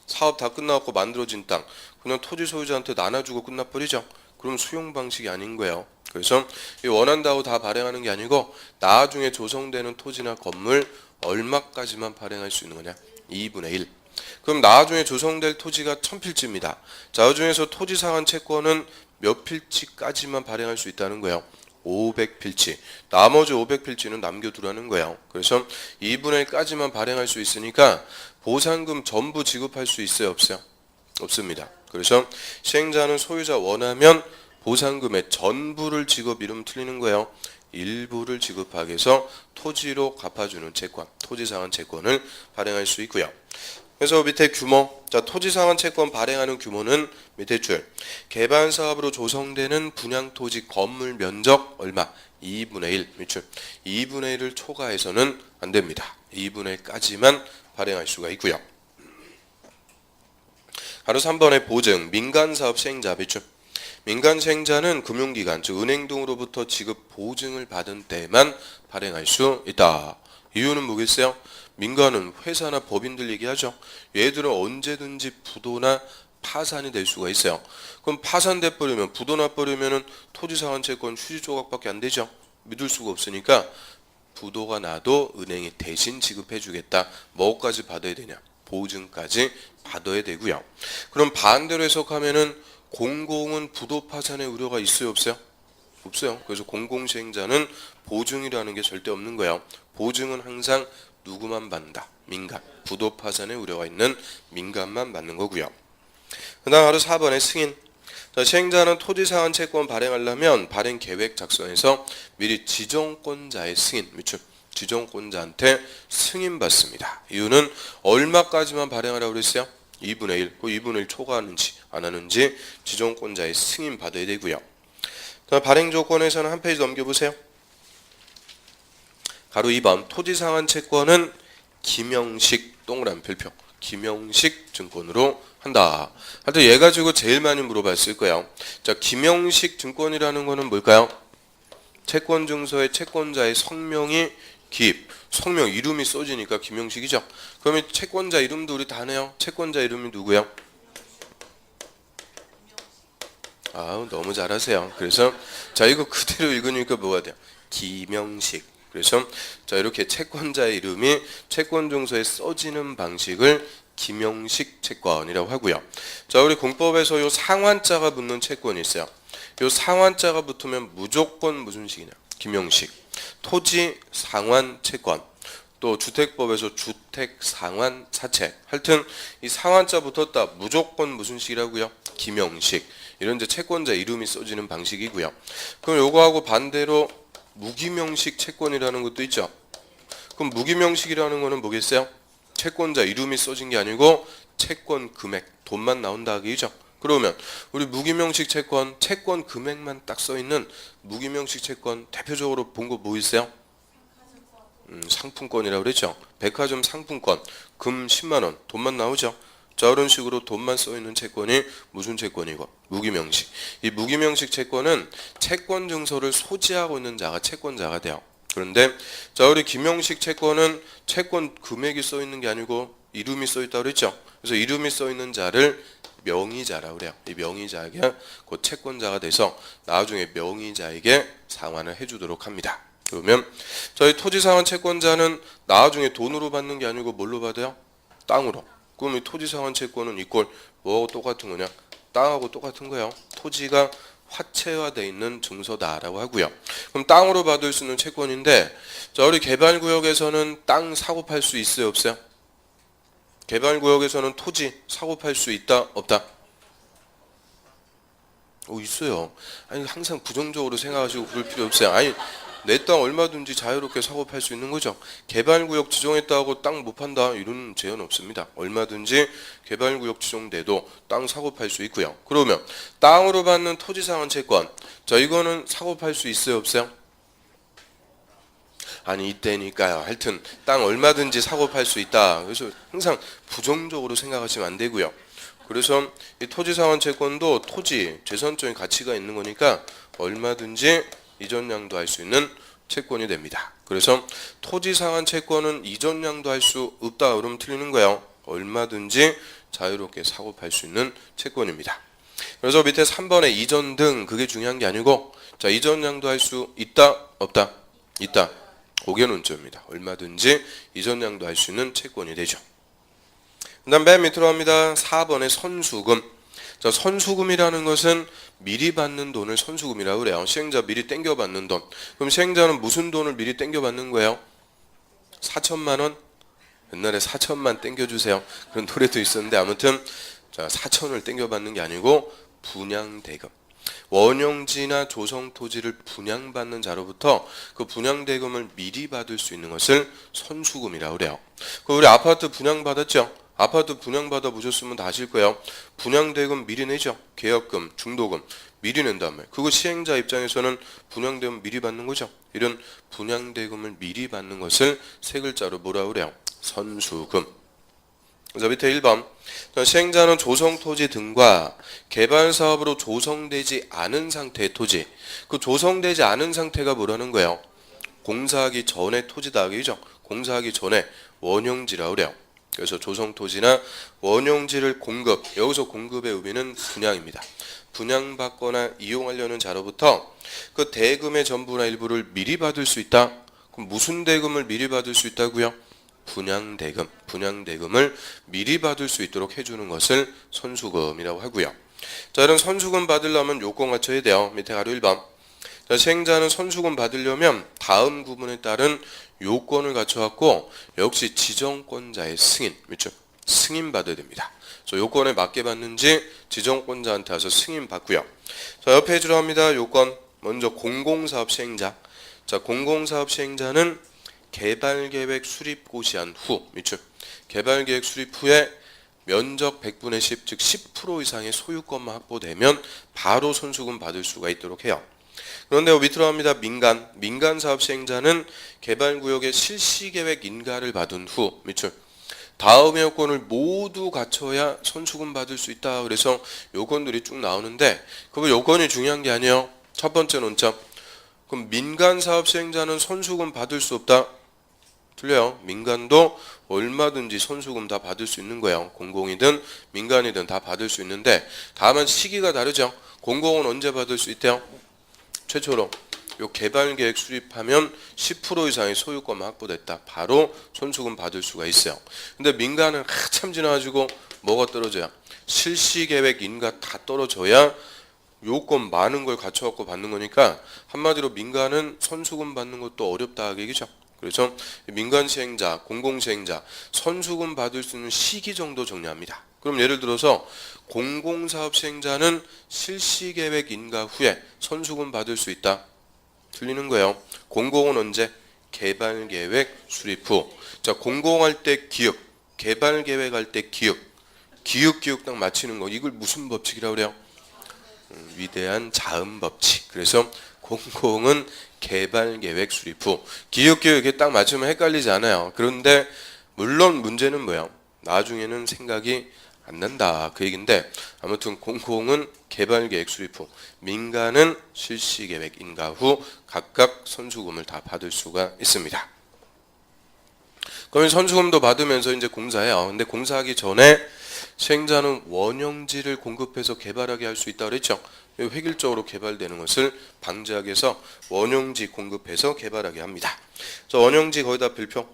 사업 다 끝나고 만들어진 땅 그냥 토지 소유자한테 나눠주고 끝나버리죠. 그럼 수용 방식이 아닌 거예요. 그래서 원한다고 다 발행하는 게 아니고 나중에 조성되는 토지나 건물 얼마까지만 발행할 수 있는 거냐? 2분의 1. 그럼 나중에 조성될 토지가 1000필지입니다. 자, 그 중에서 토지상환 채권은 몇 필지까지만 발행할 수 있다는 거예요. 500필지. 나머지 500필지는 남겨두라는 거예요. 그래서 2분의 1까지만 발행할 수 있으니까 보상금 전부 지급할 수 있어요? 없어요? 없습니다. 그래서 시행자는 소유자 원하면 보상금의 전부를 지급 이러면 틀리는 거예요. 일부를 지급하기 위해서 토지로 갚아주는 채권, 토지상환 채권을 발행할 수 있고요. 그래서 밑에 규모, 자 토지상환 채권 발행하는 규모는 밑에 줄 개발 사업으로 조성되는 분양 토지 건물 면적 얼마? 2분의 1 밑줄 2분의 1을 초과해서는 안 됩니다. 2분의 1까지만 발행할 수가 있고요. 바로 3번의 보증, 민간사업 시행자 밑줄 민간 시행자는 금융기관, 즉 은행 등으로부터 지급 보증을 받은 때만 발행할 수 있다. 이유는 뭐겠어요? 민간은 회사나 법인들 얘기하죠. 얘들은 언제든지 부도나 파산이 될 수가 있어요. 그럼 파산돼 버리면 부도나 버리면은 토지상환 채권 휴지 조각밖에 안 되죠. 믿을 수가 없으니까 부도가 나도 은행이 대신 지급해 주겠다. 뭐까지 받아야 되냐? 보증까지 받아야 되고요. 그럼 반대로 해석하면은 공공은 부도 파산의 우려가 있어요, 없어요? 없어요. 그래서 공공시행자는 보증이라는 게 절대 없는 거예요. 보증은 항상 누구만 받는다? 민간. 부도 파산의 우려가 있는 민간만 받는 거고요. 그 다음 바로 4번의 승인. 자, 시행자는 토지상환 채권 발행하려면 발행 계획 작성해서 미리 지정권자의 승인, 밑줄 지정권자한테 승인받습니다. 이유는 얼마까지만 발행하라고 그랬어요? 2분의 1. 그 2분의 1 초과하는지 안 하는지 지정권자의 승인 받아야 되고요. 발행 조건에서는 한 페이지 넘겨보세요. 가로 2번 토지상환 채권은 김영식 동그라미 별표 김영식 증권으로 한다. 하여튼 얘 가지고 제일 많이 물어봤을 거예요. 자, 김영식 증권이라는 거는 뭘까요? 채권 증서에 채권자의 성명이 기입, 성명 이름이 써지니까 김영식이죠. 그러면 채권자 이름도 우리 다 내요. 채권자 이름이 누구예요? 아우 너무 잘하세요. 그래서 자 이거 그대로 읽으니까 뭐가 돼요? 김영식. 그래서 자 이렇게 채권자의 이름이 채권 증서에 써지는 방식을 김영식 채권이라고 하고요. 자 우리 공법에서 요 상환자가 붙는 채권이 있어요. 요 상환자가 붙으면 무조건 무슨 식이냐? 김영식. 토지 상환 채권. 또 주택법에서 주택 상환 사채. 하여튼 이 상환자 붙었다 무조건 무슨 식이라고요? 김영식. 이런 이제 채권자 이름이 써지는 방식이고요. 그럼 요거하고 반대로 무기명식 채권이라는 것도 있죠. 그럼 무기명식이라는 거는 뭐겠어요? 채권자 이름이 써진 게 아니고 채권 금액, 돈만 나온다 하기죠. 그러면 우리 무기명식 채권, 채권 금액만 딱 써있는 무기명식 채권 대표적으로 본 거 뭐 있어요? 상품권이라고 그랬죠. 백화점 상품권, 금 10만 원, 돈만 나오죠. 자 이런 식으로 돈만 써있는 채권이 무슨 채권이고? 무기명식. 이 무기명식 채권은 채권 증서를 소지하고 있는 자가 채권자가 돼요. 그런데 자 우리 김영식 채권은 채권 금액이 써있는 게 아니고 이름이 써있다고 그랬죠. 그래서 이름이 써있는 자를 명의자라고 그래요. 이 명의자가 곧 채권자가 돼서 나중에 명의자에게 상환을 해주도록 합니다. 그러면 저희 토지상환 채권자는 나중에 돈으로 받는 게 아니고 뭘로 받아요? 땅으로. 그럼 이 토지상환 채권은 이꼴 뭐하고 똑같은 거냐? 땅하고 똑같은 거예요. 토지가 화채화되어 있는 증서다라고 하고요. 그럼 땅으로 받을 수 있는 채권인데 자 우리 개발구역에서는 땅 사고 팔 수 있어요? 없어요? 개발구역에서는 토지 사고 팔 수 있다? 없다? 있어요. 아니 항상 부정적으로 생각하시고 그럴 필요 없어요. 아니 내 땅 얼마든지 자유롭게 사고 팔 수 있는 거죠. 개발구역 지정했다고 땅 못 판다 이런 제한 없습니다. 얼마든지 개발구역 지정돼도 땅 사고 팔 수 있고요. 그러면 땅으로 받는 토지상환 채권 자 이거는 사고 팔 수 있어요? 없어요? 아니 이때니까요. 하여튼 땅 얼마든지 사고 팔 수 있다. 그래서 항상 부정적으로 생각하시면 안 되고요. 그래서 이 토지상환 채권도 토지 재산적인 가치가 있는 거니까 얼마든지 이전양도 할 수 있는 채권이 됩니다. 그래서 토지상환 채권은 이전양도 할 수 없다 그러면 틀리는 거예요. 얼마든지 자유롭게 사고 팔 수 있는 채권입니다. 그래서 밑에 3번에 이전 등 그게 중요한 게 아니고 자 이전양도 할 수 있다 없다? 있다. 그게 논점입니다. 얼마든지 이전양도 할 수 있는 채권이 되죠. 그 다음 맨 밑으로 갑니다. 4번의 선수금. 자, 선수금이라는 것은 미리 받는 돈을 선수금이라고 그래요. 시행자 미리 땡겨받는 돈. 그럼 시행자는 무슨 돈을 미리 땡겨받는 거예요? 4천만 원? 옛날에 4천만 땡겨주세요. 그런 노래도 있었는데 아무튼 자 4천을 땡겨받는 게 아니고 분양대금. 원용지나 조성토지를 분양받는 자로부터 그 분양대금을 미리 받을 수 있는 것을 선수금이라고 그래요. 그 우리 아파트 분양받았죠? 아파트 분양받아 보셨으면 다 아실 거예요. 분양대금 미리 내죠. 계약금, 중도금 미리 낸 다음에 그거 시행자 입장에서는 분양대금 미리 받는 거죠. 이런 분양대금을 미리 받는 것을 세 글자로 뭐라 그래요? 선수금. 그래서 밑에 1번 시행자는 조성토지 등과 개발사업으로 조성되지 않은 상태의 토지, 그 조성되지 않은 상태가 뭐라는 거예요? 공사하기 전에 토지다 그죠? 공사하기 전에 원용지라고 그래요. 그래서 조성토지나 원용지를 공급, 여기서 공급의 의미는 분양입니다. 분양받거나 이용하려는 자로부터 그 대금의 전부나 일부를 미리 받을 수 있다. 그럼 무슨 대금을 미리 받을 수 있다고요? 분양대금, 분양대금을 미리 받을 수 있도록 해주는 것을 선수금이라고 하고요. 자, 이런 선수금 받으려면 요건 갖춰야 돼요. 밑에 가로 1번. 자, 시행자는 선수금 받으려면 다음 구문에 따른 요건을 갖춰갖고 역시 지정권자의 승인, 그렇죠? 승인 받아야 됩니다. 그래서 요건에 맞게 받는지 지정권자한테 와서 승인 받고요. 자, 옆에 해주려 합니다. 요건 먼저 공공사업 시행자. 자, 공공사업 시행자는 개발계획 수립 고시한 후, 그렇죠? 개발계획 수립 후에 면적 100분의 10, 즉 10% 이상의 소유권만 확보되면 바로 선수금 받을 수가 있도록 해요. 그런데 밑으로 합니다. 민간 사업 시행자는 개발구역의 실시계획 인가를 받은 후, 그렇죠? 다음의 요건을 모두 갖춰야 선수금 받을 수 있다. 그래서 요건들이 쭉 나오는데 그 요건이 중요한 게 아니에요. 첫 번째 논점. 그럼 민간 사업 시행자는 선수금 받을 수 없다. 틀려요. 민간도 얼마든지 선수금 다 받을 수 있는 거예요. 공공이든 민간이든 다 받을 수 있는데 다만 시기가 다르죠. 공공은 언제 받을 수 있대요? 최초로 요 개발계획 수립하면 10% 이상의 소유권만 확보됐다. 바로 선수금 받을 수가 있어요. 근데 민간은 한참 지나가지고 뭐가 떨어져요? 실시계획 인가 다 떨어져야 요건 많은 걸 갖춰갖고 받는 거니까 한마디로 민간은 선수금 받는 것도 어렵다 얘기죠. 그래서 민간 시행자, 공공 시행자 선수금 받을 수 있는 시기 정도 정리합니다. 그럼 예를 들어서 공공사업 시행자는 실시계획 인가 후에 선수금 받을 수 있다. 틀리는 거예요. 공공은 언제? 개발계획 수립 후. 자, 공공할 때 기획, 개발계획할 때 기획 딱 맞히는 거. 이걸 무슨 법칙이라고 그래요? 위대한 자음 법칙. 그래서 공공은 개발계획 수립 후. 기획에 딱 맞추면 헷갈리지 않아요. 그런데 물론 문제는 뭐예요? 나중에는 생각이 안 난다 그 얘기인데 아무튼 공공은 개발계획 수립 후, 민간은 실시계획 인가 후 각각 선수금을 다 받을 수가 있습니다. 그러면 선수금도 받으면서 이제 공사해요. 근데 공사하기 전에 시행자는 원형지를 공급해서 개발하게 할 수 있다 그랬죠. 획일적으로 개발되는 것을 방지하기 위해서 원형지 공급해서 개발하게 합니다. 자, 원형지 거기다 별표.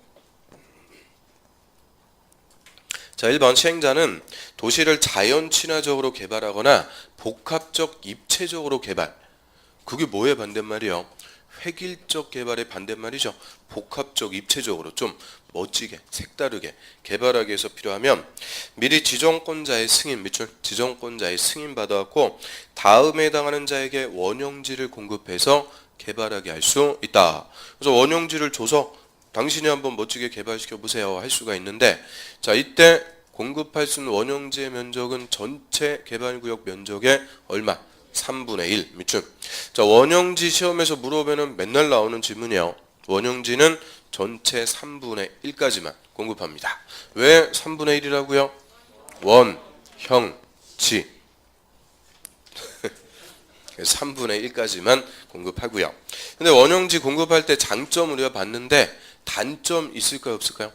자, 1번 시행자는 도시를 자연 친화적으로 개발하거나 복합적 입체적으로 개발. 그게 뭐의 반대말이요? 획일적 개발의 반대말이죠. 복합적 입체적으로 좀 멋지게 색다르게 개발하기 위해서 필요하면 미리 지정권자의 승인, 밑줄 지정권자의 승인 받아갖고 다음에 해당하는 자에게 원형지를 공급해서 개발하게 할 수 있다. 그래서 원형지를 줘서 당신이 한번 멋지게 개발시켜 보세요 할 수가 있는데 자, 이때 공급할 수 있는 원형지의 면적은 전체 개발구역 면적의 얼마? 3분의 1 밑줄. 자, 원형지 시험에서 물어보면 맨날 나오는 질문이에요. 원형지는 전체 3분의 1까지만 공급합니다. 왜 3분의 1이라고요? 원, 형, 지 3분의 1까지만 공급하고요. 근데 원형지 공급할 때 장점 우리가 봤는데 단점 있을까요 없을까요?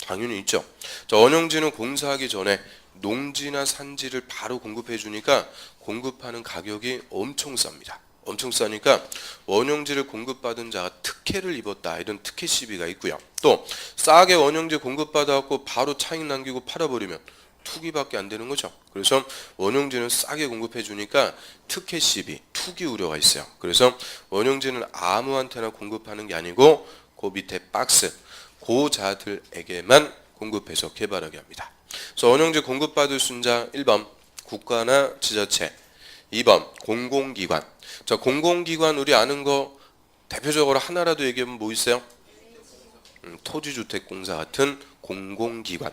당연히 있죠. 자, 원형지는 공사하기 전에 농지나 산지를 바로 공급해 주니까 공급하는 가격이 엄청 쌉니다. 엄청 싸니까 원형지를 공급받은 자가 특혜를 입었다 이런 특혜 시비가 있고요. 또 싸게 원형지 공급받아갖고 바로 차익 남기고 팔아버리면 투기밖에 안 되는 거죠. 그래서 원형지는 싸게 공급해 주니까 특혜 시비, 투기 우려가 있어요. 그래서 원형지는 아무한테나 공급하는 게 아니고 그 밑에 박스 고자들에게만 공급해서 개발하게 합니다. 그래서 원형지 공급받을 순자 1번 국가나 지자체, 2번 공공기관. 자, 공공기관 우리 아는 거 대표적으로 하나라도 얘기하면 뭐 있어요? 토지주택공사 같은 공공기관.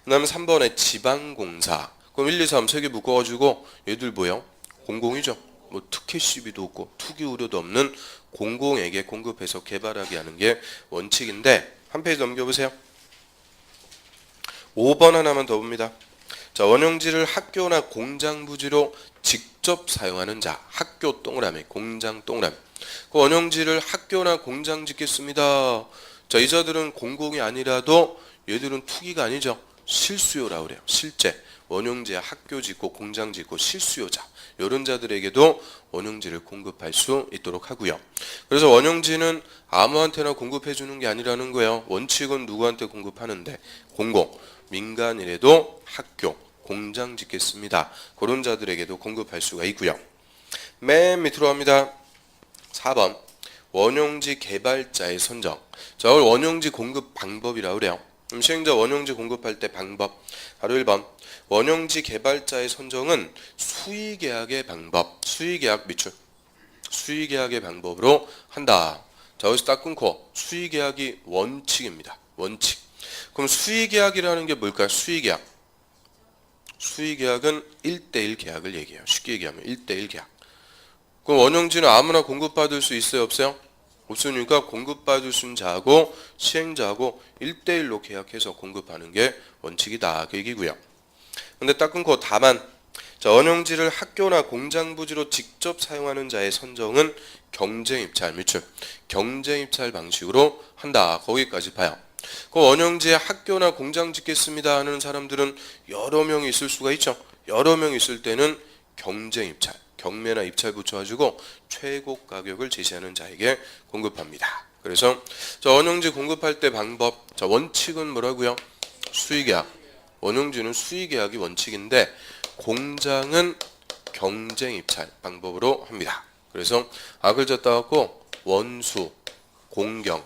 그 다음에 3번에 지방공사. 그럼 1, 2, 3 세 개 묶어가지고 얘들 뭐예요? 공공이죠. 뭐 특혜 시비도 없고 투기 우려도 없는 공공에게 공급해서 개발하게 하는 게 원칙인데 한 페이지 넘겨보세요. 5번 하나만 더 봅니다. 자, 원용지를 학교나 공장 부지로 직접 사용하는 자. 학교 동그라미, 공장 동그라미. 그 원용지를 학교나 공장 짓겠습니다. 자, 이 자들은 공공이 아니라도 얘들은 투기가 아니죠. 실수요라고 그래요. 실제 원용지에 학교 짓고 공장 짓고 실수요자 이런 자들에게도 원용지를 공급할 수 있도록 하고요. 그래서 원용지는 아무한테나 공급해 주는 게 아니라는 거예요. 원칙은 누구한테 공급하는데 공공, 민간이라도 학교, 공장 짓겠습니다. 그런 자들에게도 공급할 수가 있고요. 맨 밑으로 갑니다. 4번 원용지 개발자의 선정. 자, 오늘 원용지 공급 방법이라고 그래요. 그럼 시행자 원용지 공급할 때 방법 바로 1번 원용지 개발자의 선정은 수의계약의 방법, 수의계약 밑줄 수의계약의 방법으로 한다. 자, 여기서 딱 끊고 수의계약이 원칙입니다. 원칙. 그럼 수의계약이라는 게 뭘까요? 수의계약. 수의계약은 1대1 계약을 얘기해요. 쉽게 얘기하면 1대1 계약. 그럼 원용지는 아무나 공급받을 수 있어요? 없어요? 없으니까 공급받을 수 있는 자하고 시행자하고 1대1로 계약해서 공급하는 게 원칙이다. 그 얘기고요. 근데 딱 끊고 다만 자, 원용지를 학교나 공장 부지로 직접 사용하는 자의 선정은 경쟁입찰 밑줄 경쟁입찰 방식으로 한다. 거기까지 봐요. 그 원용지에 학교나 공장 짓겠습니다 하는 사람들은 여러 명이 있을 수가 있죠. 여러 명이 있을 때는 경쟁입찰 경매나 입찰 붙여가지고 최고 가격을 제시하는 자에게 공급합니다. 그래서 자, 원용지 공급할 때 방법 자, 원칙은 뭐라고요? 수의계약. 원용지는 수의계약이 원칙인데 공장은 경쟁입찰 방법으로 합니다. 그래서 글자 따갖고 원수, 공경.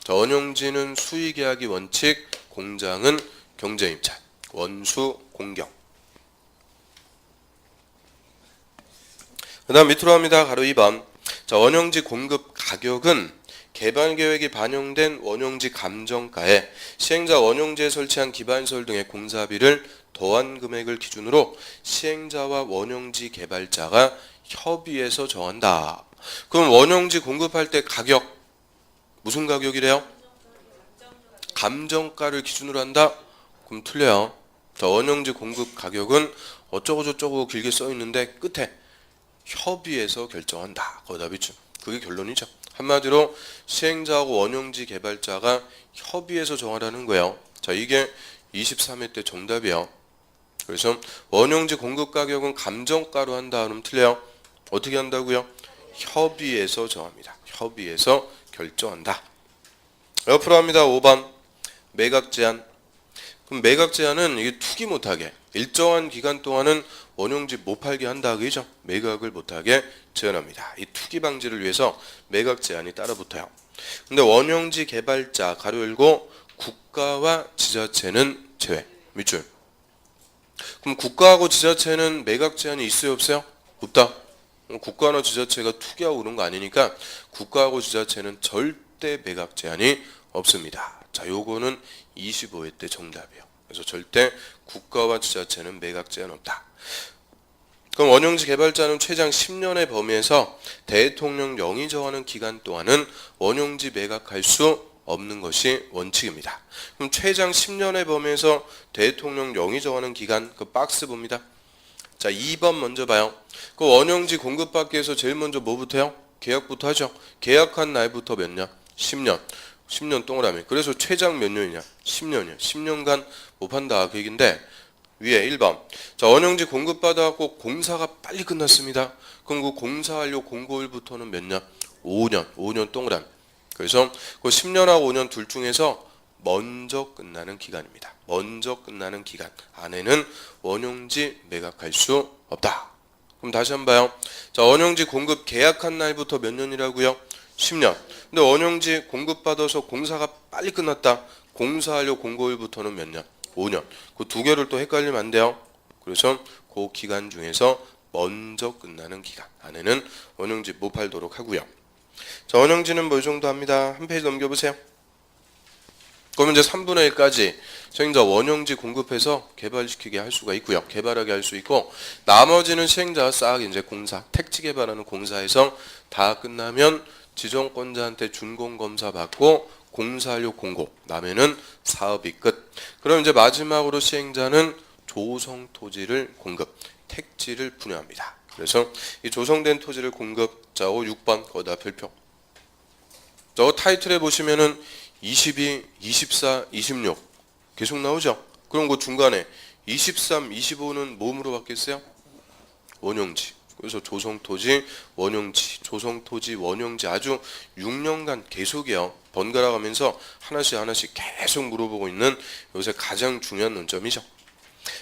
자, 원용지는 수의계약이 원칙, 공장은 경쟁입찰. 원수, 공경. 그 다음 밑으로 합니다. 가로 2번. 자, 원용지 공급 가격은 개발계획이 반영된 원용지 감정가에 시행자 원용지에 설치한 기반시설 등의 공사비를 더한 금액을 기준으로 시행자와 원용지 개발자가 협의해서 정한다. 그럼 원용지 공급할 때 가격 무슨 가격이래요? 감정가를 기준으로 한다? 그럼 틀려요. 자, 원용지 공급 가격은 어쩌고 저쩌고 길게 써 있는데 끝에 협의해서 결정한다. 거기다 비추. 그게 결론이죠. 한마디로 시행자하고 원용지 개발자가 협의해서 정하라는 거예요. 자, 이게 23회 때 정답이에요. 그래서 원용지 공급 가격은 감정가로 한다 하면 틀려요. 어떻게 한다고요? 협의해서 정합니다. 협의해서 결정한다. 옆으로 합니다. 5번 매각 제한. 그럼 매각 제한은 이게 투기 못하게 일정한 기간 동안은 원용지 못 팔게 한다. 그죠? 매각을 못하게 제한합니다. 이 투기 방지를 위해서 매각 제한이 따라 붙어요. 근데 원용지 개발자 가로 열고 국가와 지자체는 제외. 밑줄. 그럼 국가하고 지자체는 매각 제한이 있어요? 없어요? 없다. 국가나 지자체가 투기하고 그런 거 아니니까 국가하고 지자체는 절대 매각 제한이 없습니다. 자, 요거는 25회 때 정답이에요. 그래서 절대 국가와 지자체는 매각 제한 없다. 그럼 원용지 개발자는 최장 10년의 범위에서 대통령령이 정하는 기간 동안은 원용지 매각할 수 없는 것이 원칙입니다. 그럼 최장 10년의 범위에서 대통령령이 정하는 기간 그 박스 봅니다. 자, 2번 먼저 봐요. 그 원용지 공급받기 위해서 제일 먼저 뭐부터 해요? 계약부터 하죠. 계약한 날부터 몇 년? 10년. 10년 동그라미. 그래서 최장 몇 년이냐? 10년이야. 10년간 못 판다. 그 얘기인데 위에 1번. 자, 원용지 공급받아갖고 공사가 빨리 끝났습니다. 그럼 그 공사 완료 공고일부터는 몇 년? 5년. 5년 동그라미. 그래서 그 10년하고 5년 둘 중에서 먼저 끝나는 기간입니다. 먼저 끝나는 기간 안에는 원용지 매각할 수 없다. 그럼 다시 한번 봐요. 자, 원용지 공급 계약한 날부터 몇 년이라고요? 10년. 근데 원용지 공급받아서 공사가 빨리 끝났다. 공사 완료 공고일부터는 몇 년? 5년. 그 두 개를 또 헷갈리면 안 돼요. 그래서 그 기간 중에서 먼저 끝나는 기간 안에는 원용지 못 팔도록 하고요. 자, 원용지는 뭐 이 정도 합니다. 한 페이지 넘겨보세요. 그러면 이제 3분의 1까지 시행자 원형지 공급해서 개발시키게 할 수가 있고요. 개발하게 할 수 있고, 나머지는 시행자가 싹 이제 공사, 택지 개발하는 공사에서 다 끝나면 지정권자한테 준공검사 받고 공사료 공고, 다음에는 사업이 끝. 그럼 이제 마지막으로 시행자는 조성 토지를 공급, 택지를 분양합니다. 그래서 이 조성된 토지를 공급, 자, 6번 거기다 별표. 저 타이틀에 보시면은 22, 24, 26 계속 나오죠. 그럼 그 중간에 23, 25는 뭐로 바뀌었어요? 원형지. 그래서 조성토지, 원형지, 조성토지, 원형지 아주 6년간 계속이요. 번갈아 가면서 하나씩 계속 물어보고 있는 요새 가장 중요한 논점이죠.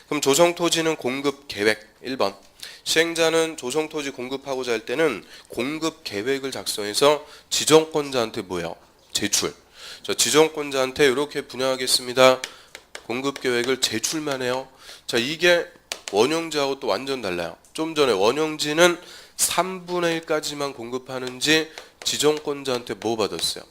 그럼 조성토지는 공급 계획 1번. 시행자는 조성토지 공급하고자 할 때는 공급 계획을 작성해서 지정권자한테 뭐예요? 제출. 자, 지정권자한테 이렇게 분양하겠습니다. 공급 계획을 제출만 해요. 자, 이게 원형지하고 또 완전 달라요. 좀 전에 원형지는 3분의 1까지만 공급하는지 지정권자한테 뭐 받았어요?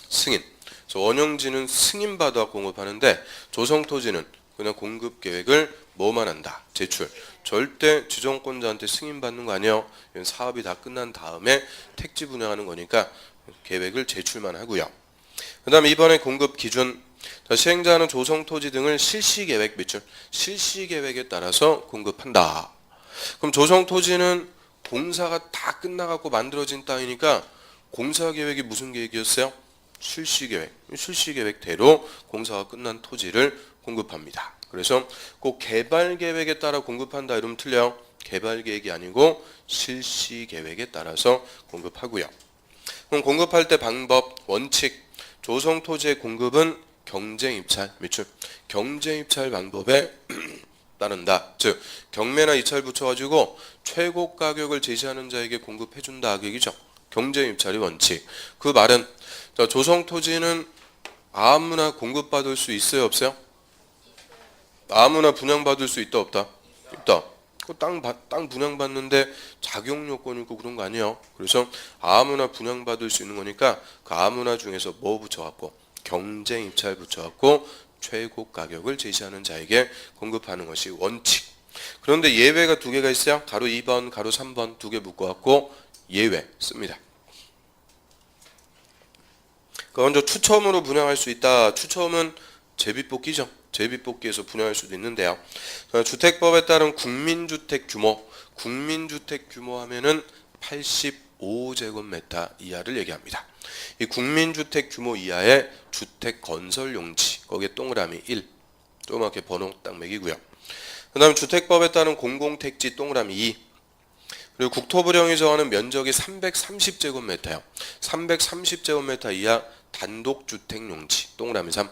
승인. 그래서 원형지는 승인 받아 공급하는데 조성토지는 그냥 공급 계획을 뭐만 한다? 제출. 절대 지정권자한테 승인 받는 거 아니에요. 이건 사업이 다 끝난 다음에 택지 분양하는 거니까 계획을 제출만 하고요. 그 다음에 이번에 공급 기준. 시행자는 조성토지 등을 실시계획 매출, 실시계획에 따라서 공급한다. 그럼 조성토지는 공사가 다 끝나갖고 만들어진 땅이니까 공사계획이 무슨 계획이었어요? 실시계획. 실시계획대로 공사가 끝난 토지를 공급합니다. 그래서 꼭 개발계획에 따라 공급한다 이러면 틀려요. 개발계획이 아니고 실시계획에 따라서 공급하고요. 그럼 공급할 때 방법, 원칙, 조성토지의 공급은 경쟁입찰, 매출, 경쟁입찰 방법에 따른다. 즉 경매나 입찰 붙여가지고 최고 가격을 제시하는 자에게 공급해준다 그 얘기죠. 경쟁입찰이 원칙. 그 말은 자, 조성토지는 아무나 공급받을 수 있어요 없어요? 아무나 분양받을 수 있다 없다? 있다. 땅 분양받는데 자격요건이 있고 그런 거 아니에요. 그래서 아무나 분양받을 수 있는 거니까 그 아무나 중에서 뭐 붙여갖고 경쟁 입찰 붙여갖고 최고 가격을 제시하는 자에게 공급하는 것이 원칙. 그런데 예외가 두 개가 있어요. 가로 2번, 가로 3번 두 개 묶어갖고 예외 씁니다. 먼저 추첨으로 분양할 수 있다. 추첨은 제비뽑기죠. 제비뽑기에서 분양할 수도 있는데요. 주택법에 따른 국민주택 규모, 국민주택 규모 하면은 85제곱미터 이하를 얘기합니다. 이 국민주택 규모 이하의 주택 건설 용지, 거기에 동그라미 1, 조그맣게 번호 딱 매기고요. 그 다음 주택법에 따른 공공택지 동그라미 2, 그리고 국토부령이 정하는 면적이 330제곱미터요. 330제곱미터 이하 단독주택 용지 동그라미 3,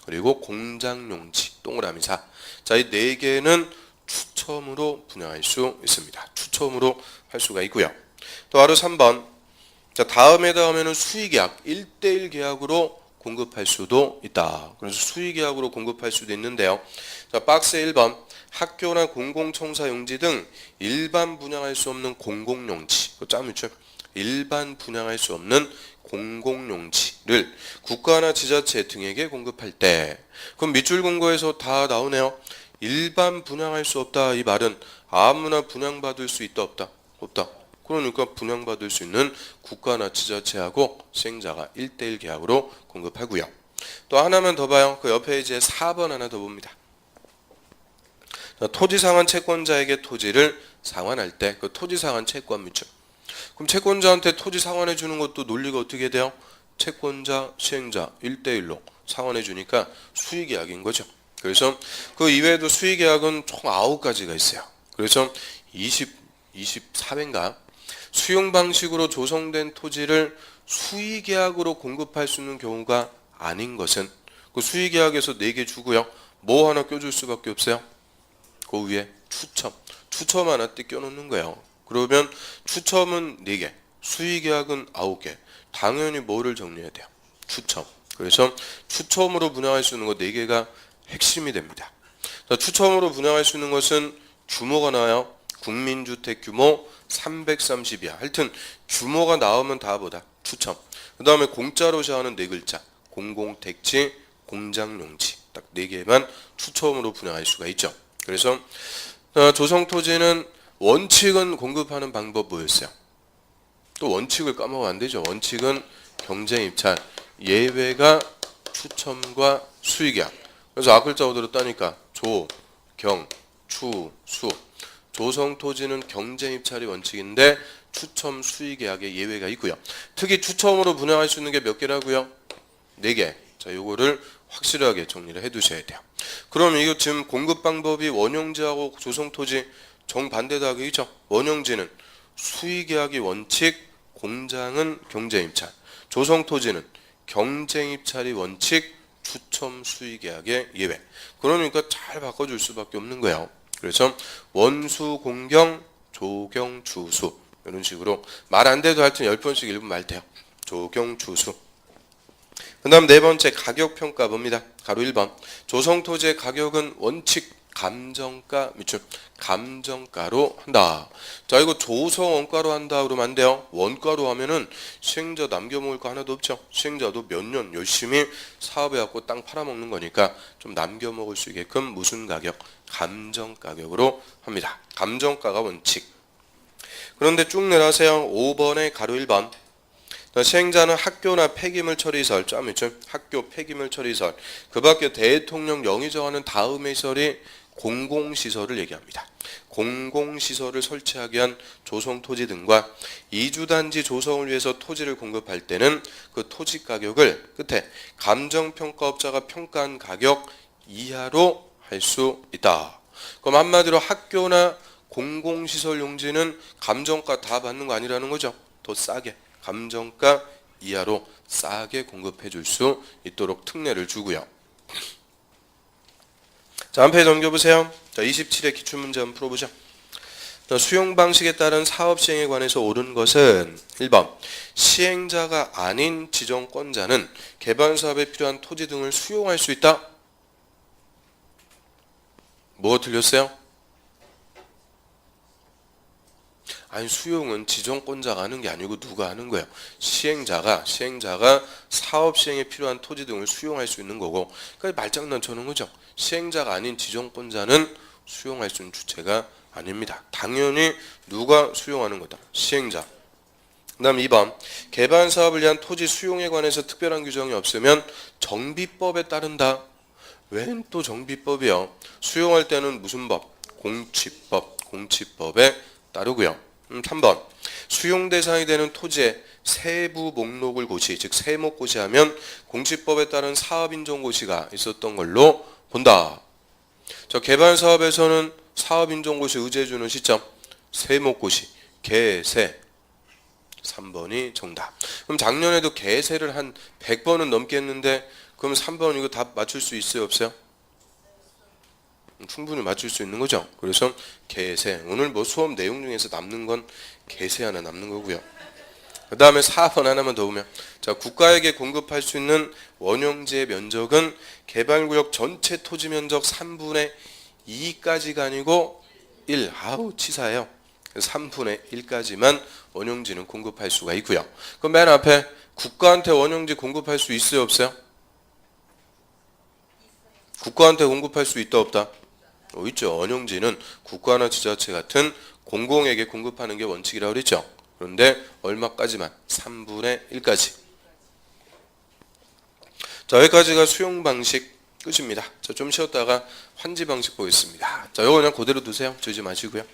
그리고 공장용지 동그라미 4. 자, 이 네 개는 추첨으로 분양할 수 있습니다. 추첨으로 할 수가 있고요. 또 바로 3번. 자, 다음에는 수의계약, 1대1 계약으로 공급할 수도 있다. 그래서 수의계약으로 공급할 수도 있는데요. 자, 박스 1번. 학교나 공공청사 용지 등 일반 분양할 수 없는 공공용지. 그 짬이죠. 일반 분양할 수 없는 공공용지를 국가나 지자체 등에게 공급할 때, 그럼 밑줄 공고에서 다 나오네요. 일반 분양할 수 없다 이 말은 아무나 분양받을 수 있다 없다? 없다. 그러니까 분양받을 수 있는 국가나 지자체하고 시행자가 1대1 계약으로 공급하고요. 또 하나만 더 봐요. 그 옆에 이제 4번 하나 더 봅니다. 토지상환 채권자에게 토지를 상환할 때 그 토지상환 채권 밑줄. 그럼 채권자한테 토지 상환해 주는 것도 논리가 어떻게 돼요? 채권자, 시행자 1대1로 상환해 주니까 수의계약인 거죠. 그래서 그 이외에도 수의계약은 총 9가지가 있어요. 그래서 24회인가 수용 방식으로 조성된 토지를 수의계약으로 공급할 수 있는 경우가 아닌 것은 그 수의계약에서 4개 주고요. 뭐 하나 껴줄 수밖에 없어요. 그 위에 추첨 하나 띄 껴놓는 거예요. 그러면 추첨은 4개, 수의계약은 9개. 당연히 뭐를 정리해야 돼요? 추첨. 그래서 추첨으로 분양할 수 있는 거 4개가 핵심이 됩니다. 자, 추첨으로 분양할 수 있는 것은 규모가 나와요. 국민주택 규모 330이야. 하여튼 규모가 나오면 다 보다 추첨. 그 다음에 공짜로 시하는 4글자. 공공택지, 공장용지 딱 4개만 추첨으로 분양할 수가 있죠. 그래서 조성토지는 원칙은 공급하는 방법 뭐였어요? 또 원칙을 까먹으면 안 되죠. 원칙은 경쟁입찰, 예외가 추첨과 수의계약. 그래서 앞글자 그대로 따니까 조, 경, 추, 수. 조성토지는 경쟁입찰이 원칙인데 추첨, 수의계약에 예외가 있고요. 특히 추첨으로 분양할 수 있는 게 몇 개라고요? 4개. 자, 요거를 확실하게 정리를 해 두셔야 돼요. 그럼 이거 지금 공급 방법이 원용지하고 조성토지 정반대다 그죠? 원용지는 수의계약이 원칙, 공장은 경쟁입찰. 조성토지는 경쟁입찰이 원칙, 추첨, 수의계약의 예외. 그러니까 잘 바꿔줄 수밖에 없는 거예요. 그래서 원수, 공경, 조경, 주수 이런 식으로 말 안 돼도 하여튼 10번씩 읽으면 말 돼요. 조경, 주수. 그 다음 4번째 가격평가 봅니다. 가로 1번 조성토지의 가격은 원칙 감정가 밑줄 감정가로 한다. 자, 이거 조성원가로 한다 그러면 안 돼요. 원가로 하면은 시행자 남겨먹을 거 하나도 없죠. 시행자도 몇 년 열심히 사업해갖고 땅 팔아먹는 거니까 좀 남겨먹을 수 있게끔 무슨 가격? 감정가격으로 합니다. 감정가가 원칙. 그런데 쭉 내려가세요. 5번에 가로 1번 시행자는 학교나 폐기물 처리시설, 학교 폐기물 처리시설, 그 밖에 대통령 영이 정하는 다음의 시설이 공공시설을 얘기합니다. 공공시설을 설치하기 위한 조성토지 등과 이주단지 조성을 위해서 토지를 공급할 때는 그 토지 가격을 끝에 감정평가업자가 평가한 가격 이하로 할 수 있다. 그럼 한마디로 학교나 공공시설 용지는 감정가 다 받는 거 아니라는 거죠. 더 싸게. 감정가 이하로 싸게 공급해 줄 수 있도록 특례를 주고요. 자, 한 페이지 넘겨보세요. 자, 27의 기출문제 한번 풀어보죠. 자, 수용 방식에 따른 사업 시행에 관해서 옳은 것은 1번 시행자가 아닌 지정권자는 개발 사업에 필요한 토지 등을 수용할 수 있다. 뭐가 틀렸어요? 아니, 수용은 지정권자가 하는 게 아니고 누가 하는 거예요? 시행자가 사업 시행에 필요한 토지 등을 수용할 수 있는 거고, 그러니까 말장난 쳐는 거죠. 시행자가 아닌 지정권자는 수용할 수 있는 주체가 아닙니다. 당연히 누가 수용하는 거다? 시행자. 그 다음 2번 개발 사업을 위한 토지 수용에 관해서 특별한 규정이 없으면 정비법에 따른다. 웬 또 정비법이요? 수용할 때는 무슨 법? 공취법에 따르고요. 3번 수용 대상이 되는 토지의 세부 목록을 고시, 즉 세목고시 하면 공시법에 따른 사업인정고시가 있었던 걸로 본다. 저 개발사업에서는 사업인정고시 의제해주는 시점 세목고시, 개세 3번이 정답. 그럼 작년에도 개세를 한 100번은 넘겠는데 그럼 3번 이거 다 맞출 수 있어요 없어요? 충분히 맞출 수 있는 거죠. 그래서 개세. 오늘 뭐 수업 내용 중에서 남는 건 개세 하나 남는 거고요. 그 다음에 4번 하나만 더 보면 자, 국가에게 공급할 수 있는 원용지의 면적은 개발구역 전체 토지 면적 3분의 2까지가 아니고 1. 아우 치사해요. 3분의 1까지만 원용지는 공급할 수가 있고요. 그럼 맨 앞에 국가한테 원용지 공급할 수 있어요 없어요? 국가한테 공급할 수 있다 없다? 있죠. 원용지는 국가나 지자체 같은 공공에게 공급하는 게 원칙이라고 그랬죠. 그런데 얼마까지만? 3분의 1까지. 자, 여기까지가 수용 방식 끝입니다. 자, 좀 쉬었다가 환지 방식 보겠습니다. 자, 이거 그냥 그대로 두세요. 지우지 마시고요.